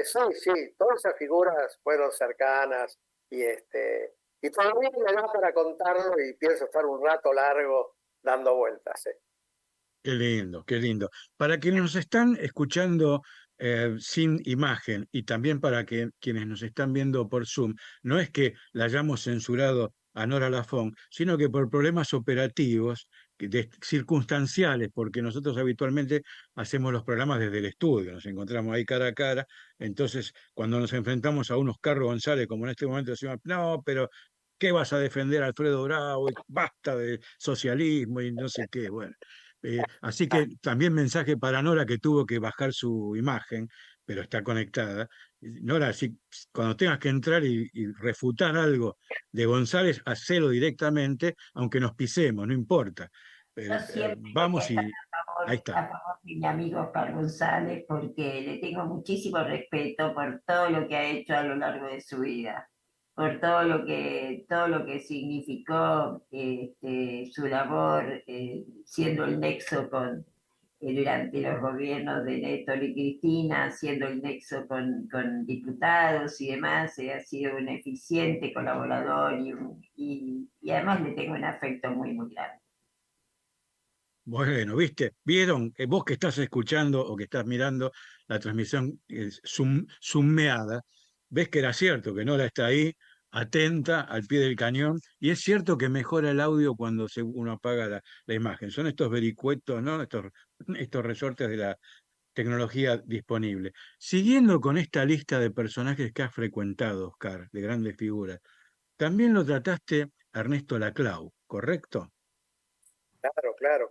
sí, todas esas figuras fueron cercanas y todavía me da para contarlo y pienso estar un rato largo dando vueltas. Qué lindo, qué lindo. Para quienes nos están escuchando sin imagen y también para quienes nos están viendo por Zoom, no es que la hayamos censurado a Nora Lafont, sino que por problemas operativos, circunstanciales, porque nosotros habitualmente hacemos los programas desde el estudio, nos encontramos ahí cara a cara, entonces cuando nos enfrentamos a unos Carlos González, como en este momento decimos, no, pero ¿qué vas a defender a Alfredo Bravo? Basta de socialismo y no sé qué, bueno. Así que también mensaje para Nora, que tuvo que bajar su imagen, pero está conectada. Nora, cuando tengas que entrar y refutar algo de González, hacelo directamente, aunque nos pisemos, no importa. Vamos y ahí está. A favor de mi amigo Carlos González, porque le tengo muchísimo respeto por todo lo que ha hecho a lo largo de su vida, por todo lo que significó su labor siendo el nexo durante los gobiernos de Néstor y Cristina, siendo el nexo con diputados y demás. Ha sido un eficiente colaborador y además le tengo un afecto muy, muy grande. Bueno, ¿vieron? Vos que estás escuchando o que estás mirando la transmisión zoomeada, ves que era cierto que Nora está ahí, atenta, al pie del cañón, y es cierto que mejora el audio cuando uno apaga la imagen. Son estos vericuetos, ¿no? Estos resortes de la tecnología disponible. Siguiendo con esta lista de personajes que has frecuentado, Oscar, de grandes figuras, también lo trataste a Ernesto Laclau, ¿correcto? Claro.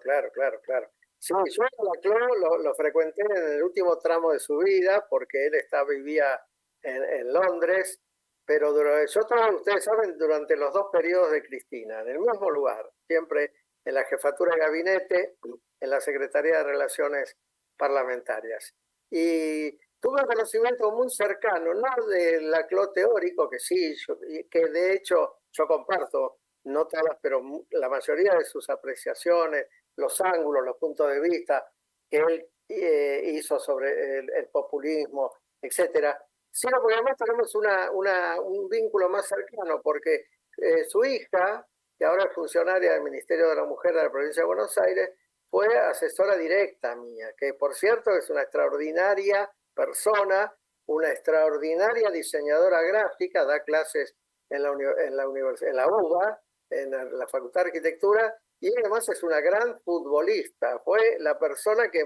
Sí, yo a Laclau lo frecuenté en el último tramo de su vida, porque él vivía en Londres, pero ustedes saben, durante los dos periodos de Cristina, en el mismo lugar, siempre en la jefatura de gabinete, en la Secretaría de Relaciones Parlamentarias. Y tuve un conocimiento muy cercano, no de Laclau teórico, que sí, que de hecho yo comparto, no todas, pero la mayoría de sus apreciaciones, los ángulos, los puntos de vista que él hizo sobre el populismo, etcétera, sino porque además tenemos un vínculo más cercano, porque su hija, que ahora es funcionaria del Ministerio de la Mujer de la Provincia de Buenos Aires, fue asesora directa mía, que por cierto es una extraordinaria persona, una extraordinaria diseñadora gráfica, da clases en la UBA, en la Facultad de Arquitectura, y además es una gran futbolista. Fue la persona que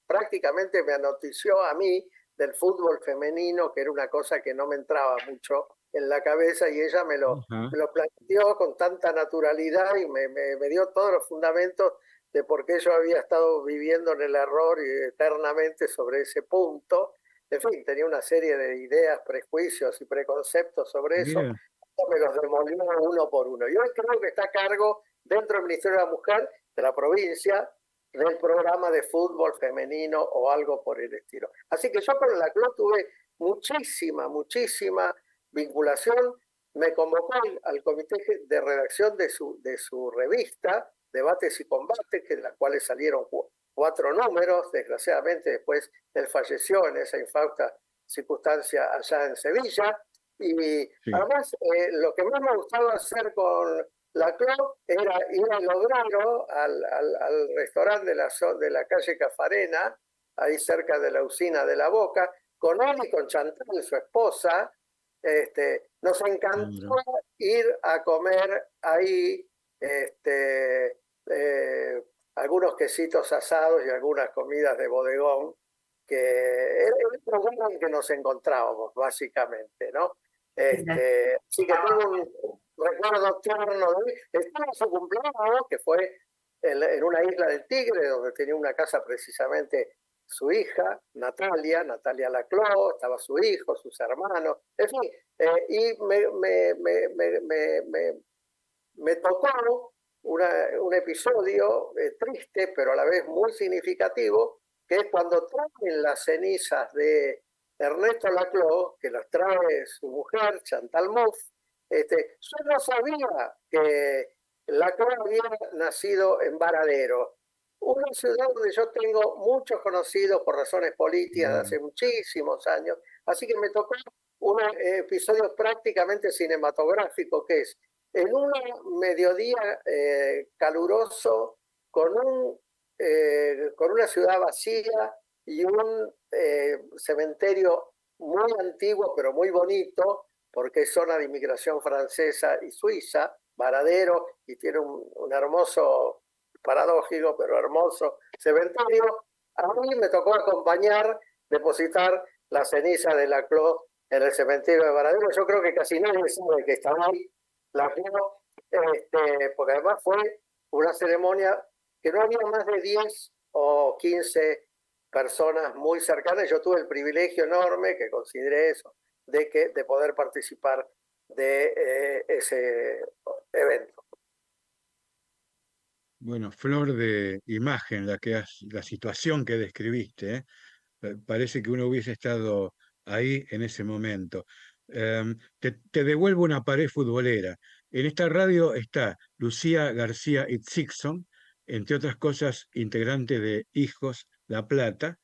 prácticamente me anotició a mí del fútbol femenino, que era una cosa que no me entraba mucho en la cabeza, y ella me lo planteó con tanta naturalidad y me dio todos los fundamentos de por qué yo había estado viviendo en el error eternamente sobre ese punto. En fin, tenía una serie de ideas, prejuicios y preconceptos sobre eso. Me los demolió uno por uno. Y hoy creo que está a cargo dentro del Ministerio de la Mujer de la provincia, del programa de fútbol femenino o algo por el estilo. Así que yo con la CLO tuve muchísima vinculación. Me convocó al comité de redacción de su revista, Debates y Combates, de las cuales salieron 4 números. Desgraciadamente después él falleció en esa infausta circunstancia allá en Sevilla. Y además lo que más me gustaba hacer con la CLO era ir a Lograro, al restaurante de la calle Cafarena, ahí cerca de la usina de La Boca, con él y con Chantal, su esposa. Nos encantó ir a comer ahí algunos quesitos asados y algunas comidas de bodegón, que era el programa en que nos encontrábamos, básicamente, ¿no? Así que tengo un recuerdo tierno de él. Estaba su cumpleaños, que fue en una isla del Tigre, donde tenía una casa precisamente su hija, Natalia Laclau, estaba su hijo, sus hermanos, en fin, y me tocó un episodio triste, pero a la vez muy significativo, que es cuando traen las cenizas de Ernesto Laclau, que las trae su mujer, Chantal Mouffe. Yo no sabía que Laclau había nacido en Varadero, una ciudad donde yo tengo muchos conocidos por razones políticas de hace muchísimos años, así que me tocó un episodio prácticamente cinematográfico, que es en un mediodía caluroso, con una ciudad vacía y un cementerio muy antiguo pero muy bonito, porque es zona de inmigración francesa y suiza, Varadero, y tiene un hermoso, paradójico pero hermoso cementerio. A mí me tocó depositar la ceniza de Laclau en el cementerio de Varadero. Yo creo que casi nadie sabe que estaba ahí Laclau, porque además fue una ceremonia que no había más de 10 o 15 personas muy cercanas. Yo tuve el privilegio enorme, que consideré eso, de poder participar de ese evento. Bueno, flor de imagen la situación que describiste, ¿eh? Parece que uno hubiese estado ahí en ese momento. Te devuelvo una pared futbolera. En esta radio está Lucía García Itzigson, entre otras cosas, integrante de Hijos La Plata,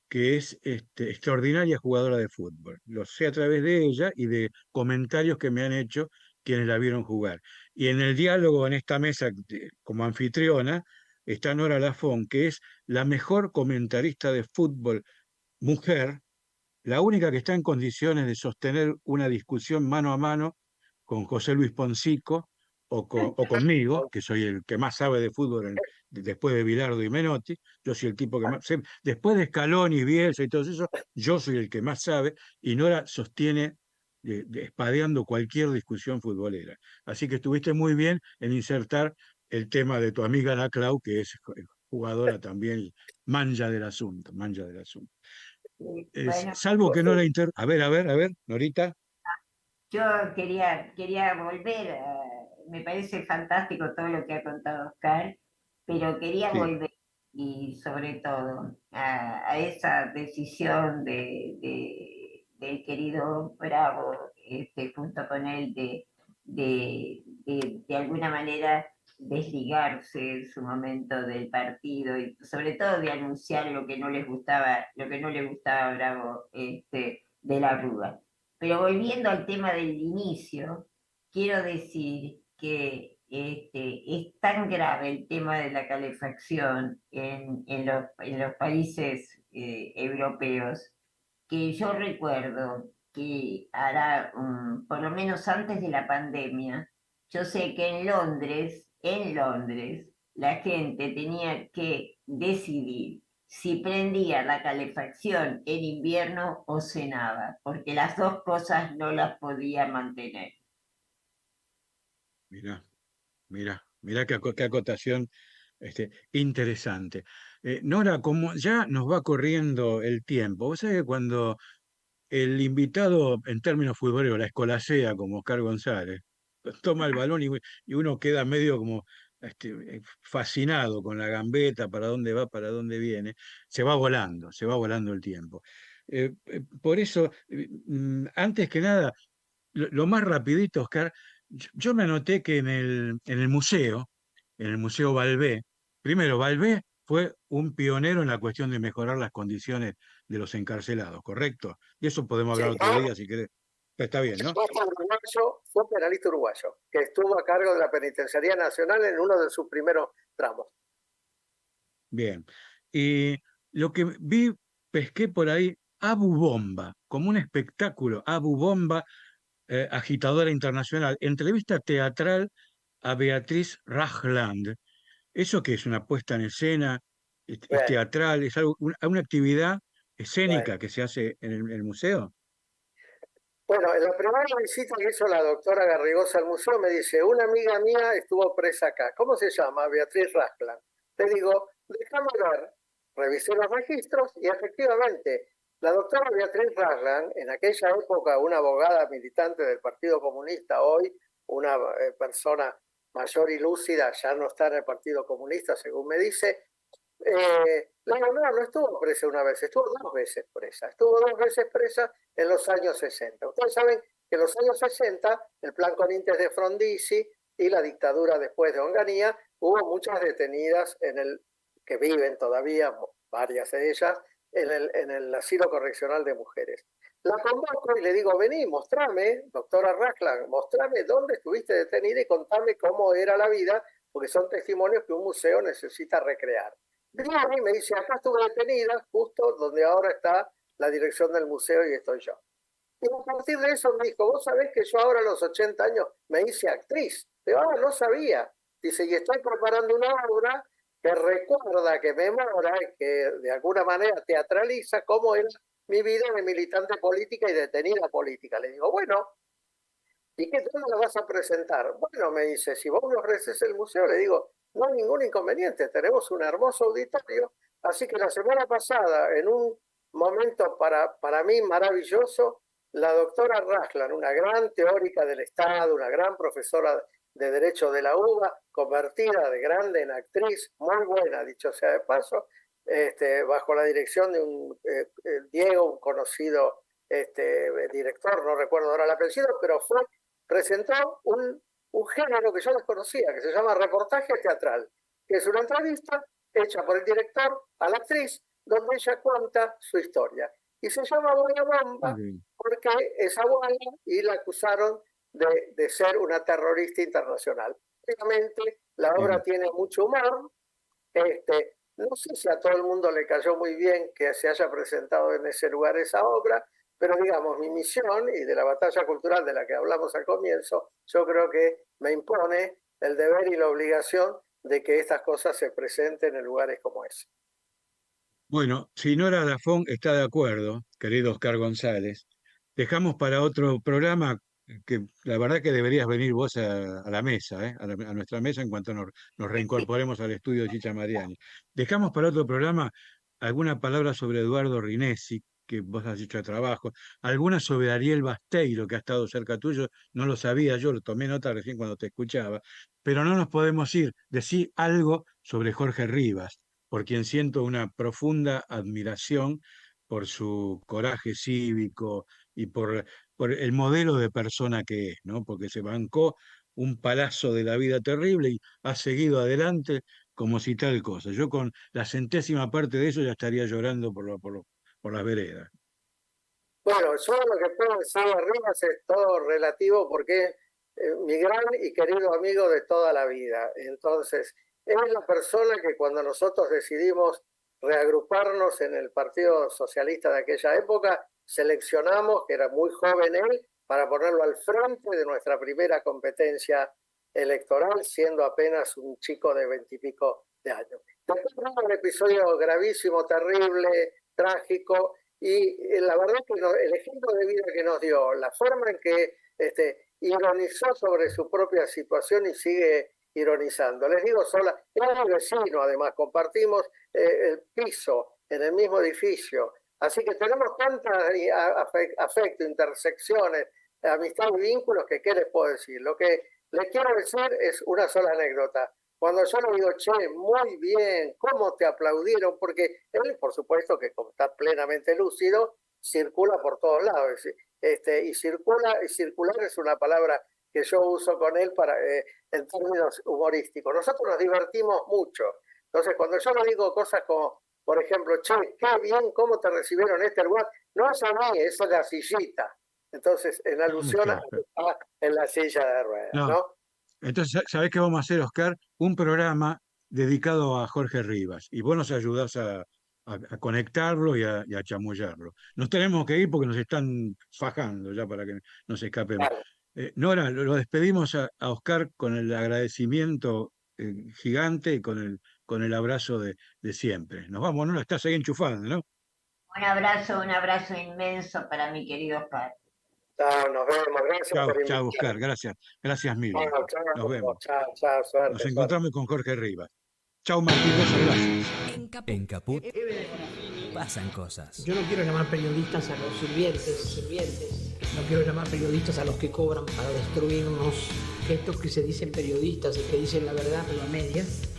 que es extraordinaria jugadora de fútbol. Lo sé a través de ella y de comentarios que me han hecho quienes la vieron jugar. Y en el diálogo en esta mesa, como anfitriona, está Nora Lafón, que es la mejor comentarista de fútbol mujer, la única que está en condiciones de sostener una discusión mano a mano con José Luis Poncico o conmigo, que soy el que más sabe de fútbol después de Bilardo y Menotti. Yo soy el tipo que más... Después de Scaloni y Bielsa y todo eso, yo soy el que más sabe, y Nora sostiene espadeando cualquier discusión futbolera. Así que estuviste muy bien en insertar el tema de tu amiga Laclau, que es jugadora también, mancha del asunto. Bueno, Salvo que no la A ver, Norita. yo quería volver, me parece fantástico todo lo que ha contado Oscar, pero quería volver, y sobre todo a esa decisión del querido Bravo, junto con él, de alguna manera desligarse en su momento del partido, y sobre todo de anunciar lo que no le gustaba a Bravo, de la Rúa. Pero volviendo al tema del inicio, quiero decir que es tan grave el tema de la calefacción en los países europeos, que yo recuerdo que por lo menos antes de la pandemia, yo sé que en Londres, la gente tenía que decidir si prendía la calefacción en invierno o cenaba, porque las dos cosas no las podía mantener. Mirá qué acotación interesante. Nora, como ya nos va corriendo el tiempo, vos sabés que cuando el invitado en términos futboleros la escolacea como Oscar González, toma el balón y uno queda medio como fascinado con la gambeta, para dónde va, para dónde viene, se va volando el tiempo. Por eso, antes que nada, lo más rapidito, Oscar, yo me anoté que en el Museo Balbé, primero, Balbé fue un pionero en la cuestión de mejorar las condiciones de los encarcelados, ¿correcto? Y eso podemos hablar otro día si querés. Está bien, ¿no? Fue un penalista uruguayo que estuvo a cargo de la Penitenciaría Nacional en uno de sus primeros tramos. Bien. Y lo que vi, pesqué por ahí, Abu Bomba, como un espectáculo, Abu Bomba, agitadora internacional, entrevista teatral a Beatriz Rajland. ¿Eso qué es? ¿Una puesta en escena? ¿Es teatral? ¿Es algo, una actividad escénica que se hace en el museo? Bueno, en la primera visita que hizo la doctora Garrigosa al museo me dice, una amiga mía estuvo presa acá. ¿Cómo se llama? Beatriz Rajland. Le digo, déjame ver. Revisé los registros y efectivamente la doctora Beatriz Rajland, en aquella época una abogada militante del Partido Comunista, hoy una persona mayor y lúcida, ya no está en el Partido Comunista, según me dice. No estuvo presa una vez, estuvo 2 veces presa. Estuvo 2 veces presa en los años 60. Ustedes saben que en los años 60, el plan Conintes de Frondizi y la dictadura después de Onganía, hubo muchas detenidas que viven todavía, varias de ellas, en el asilo correccional de mujeres. La convoco y le digo, vení, mostrame, doctora Rajland, mostrame dónde estuviste detenida y contame cómo era la vida, porque son testimonios que un museo necesita recrear. Viene y me dice, acá estuve detenida, justo donde ahora está la dirección del museo y estoy yo. Y a partir de eso me dijo, vos sabés que yo ahora a los 80 años me hice actriz. Digo, no sabía. Dice, y estoy preparando una obra que recuerda, que memora, que de alguna manera teatraliza cómo era mi vida de militante política y detenida política. Le digo, bueno, ¿y qué tal la vas a presentar? Bueno, me dice, si vos me ofreces el museo, le digo, no hay ningún inconveniente, tenemos un hermoso auditorio, así que la semana pasada, en un momento para mí maravilloso, la doctora Rajland, una gran teórica del Estado, una gran profesora de Derecho de la UBA, convertida de grande en actriz, muy buena, dicho sea de paso, bajo la dirección de un Diego, un conocido director, no recuerdo ahora el apellido, pero presentó un género que yo desconocía, que se llama reportaje teatral, que es una entrevista hecha por el director a la actriz, donde ella cuenta su historia. Y se llama Abuela Bomba porque es abuela y la acusaron de ser una terrorista internacional. Obviamente, la obra tiene mucho humor. No sé si a todo el mundo le cayó muy bien que se haya presentado en ese lugar esa obra, pero digamos, mi misión y de la batalla cultural de la que hablamos al comienzo, yo creo que me impone el deber y la obligación de que estas cosas se presenten en lugares como ese. Bueno, si Nora Dafón está de acuerdo, querido Oscar González, dejamos para otro programa que la verdad que deberías venir vos a la mesa, a nuestra mesa en cuanto nos reincorporemos al estudio de Chicha Mariani. Dejamos para otro programa alguna palabra sobre Eduardo Rinesi, que vos has hecho trabajo, alguna sobre Ariel Basteiro, que ha estado cerca tuyo, no lo sabía yo, lo tomé nota recién cuando te escuchaba, pero no nos podemos ir, decir algo sobre Jorge Rivas, por quien siento una profunda admiración por su coraje cívico y por el modelo de persona que es, ¿no? Porque se bancó un palazo de la vida terrible y ha seguido adelante como si tal cosa. Yo con la 100ª parte de eso ya estaría llorando por las veredas. Bueno, yo lo que puedo decir de Rivas es todo relativo porque es mi gran y querido amigo de toda la vida. Entonces, es la persona que cuando nosotros decidimos reagruparnos en el Partido Socialista de aquella época, seleccionamos, que era muy joven él, para ponerlo al frente de nuestra primera competencia electoral, siendo apenas un chico de 20 y pico de años. Después hubo un episodio gravísimo, terrible, trágico, y la verdad que el ejemplo de vida que nos dio, la forma en que ironizó sobre su propia situación y sigue ironizando. Les digo sola, es mi vecino, además, compartimos el piso en el mismo edificio, así que tenemos tantas afecto, intersecciones, amistad y vínculos que, ¿qué les puedo decir? Lo que les quiero decir es una sola anécdota. Cuando yo le digo, che, muy bien, ¿cómo te aplaudieron? Porque él, por supuesto, que como está plenamente lúcido, circula por todos lados. Y circular es una palabra que yo uso con él en términos humorísticos. Nosotros nos divertimos mucho. Entonces, cuando yo le digo cosas como, por ejemplo, che, qué bien, ¿cómo te recibieron en este lugar? No es a mí, es a la sillita. Entonces, en alusión a en la silla de ruedas, ¿no? Entonces, ¿sabés qué vamos a hacer, Oscar? Un programa dedicado a Jorge Rivas. Y vos nos ayudás a conectarlo y a chamullarlo. Nos tenemos que ir porque nos están fajando ya para que nos escapemos. Nora, lo despedimos a Oscar con el agradecimiento gigante y con el abrazo de siempre. Nos vamos, Nora, estás ahí enchufada, ¿no? Un abrazo inmenso para mi querido Oscar. Chao, nos vemos, gracias. Chao, Oscar, gracias mil. Nos vemos. Chao, suerte. Nos encontramos con Jorge Rivas. Chao, Martín, gracias. En Caput pasan cosas. Yo no quiero llamar periodistas a los sirvientes. No quiero llamar periodistas a los que cobran para destruirnos. Que estos que se dicen periodistas y que dicen la verdad pero a medias,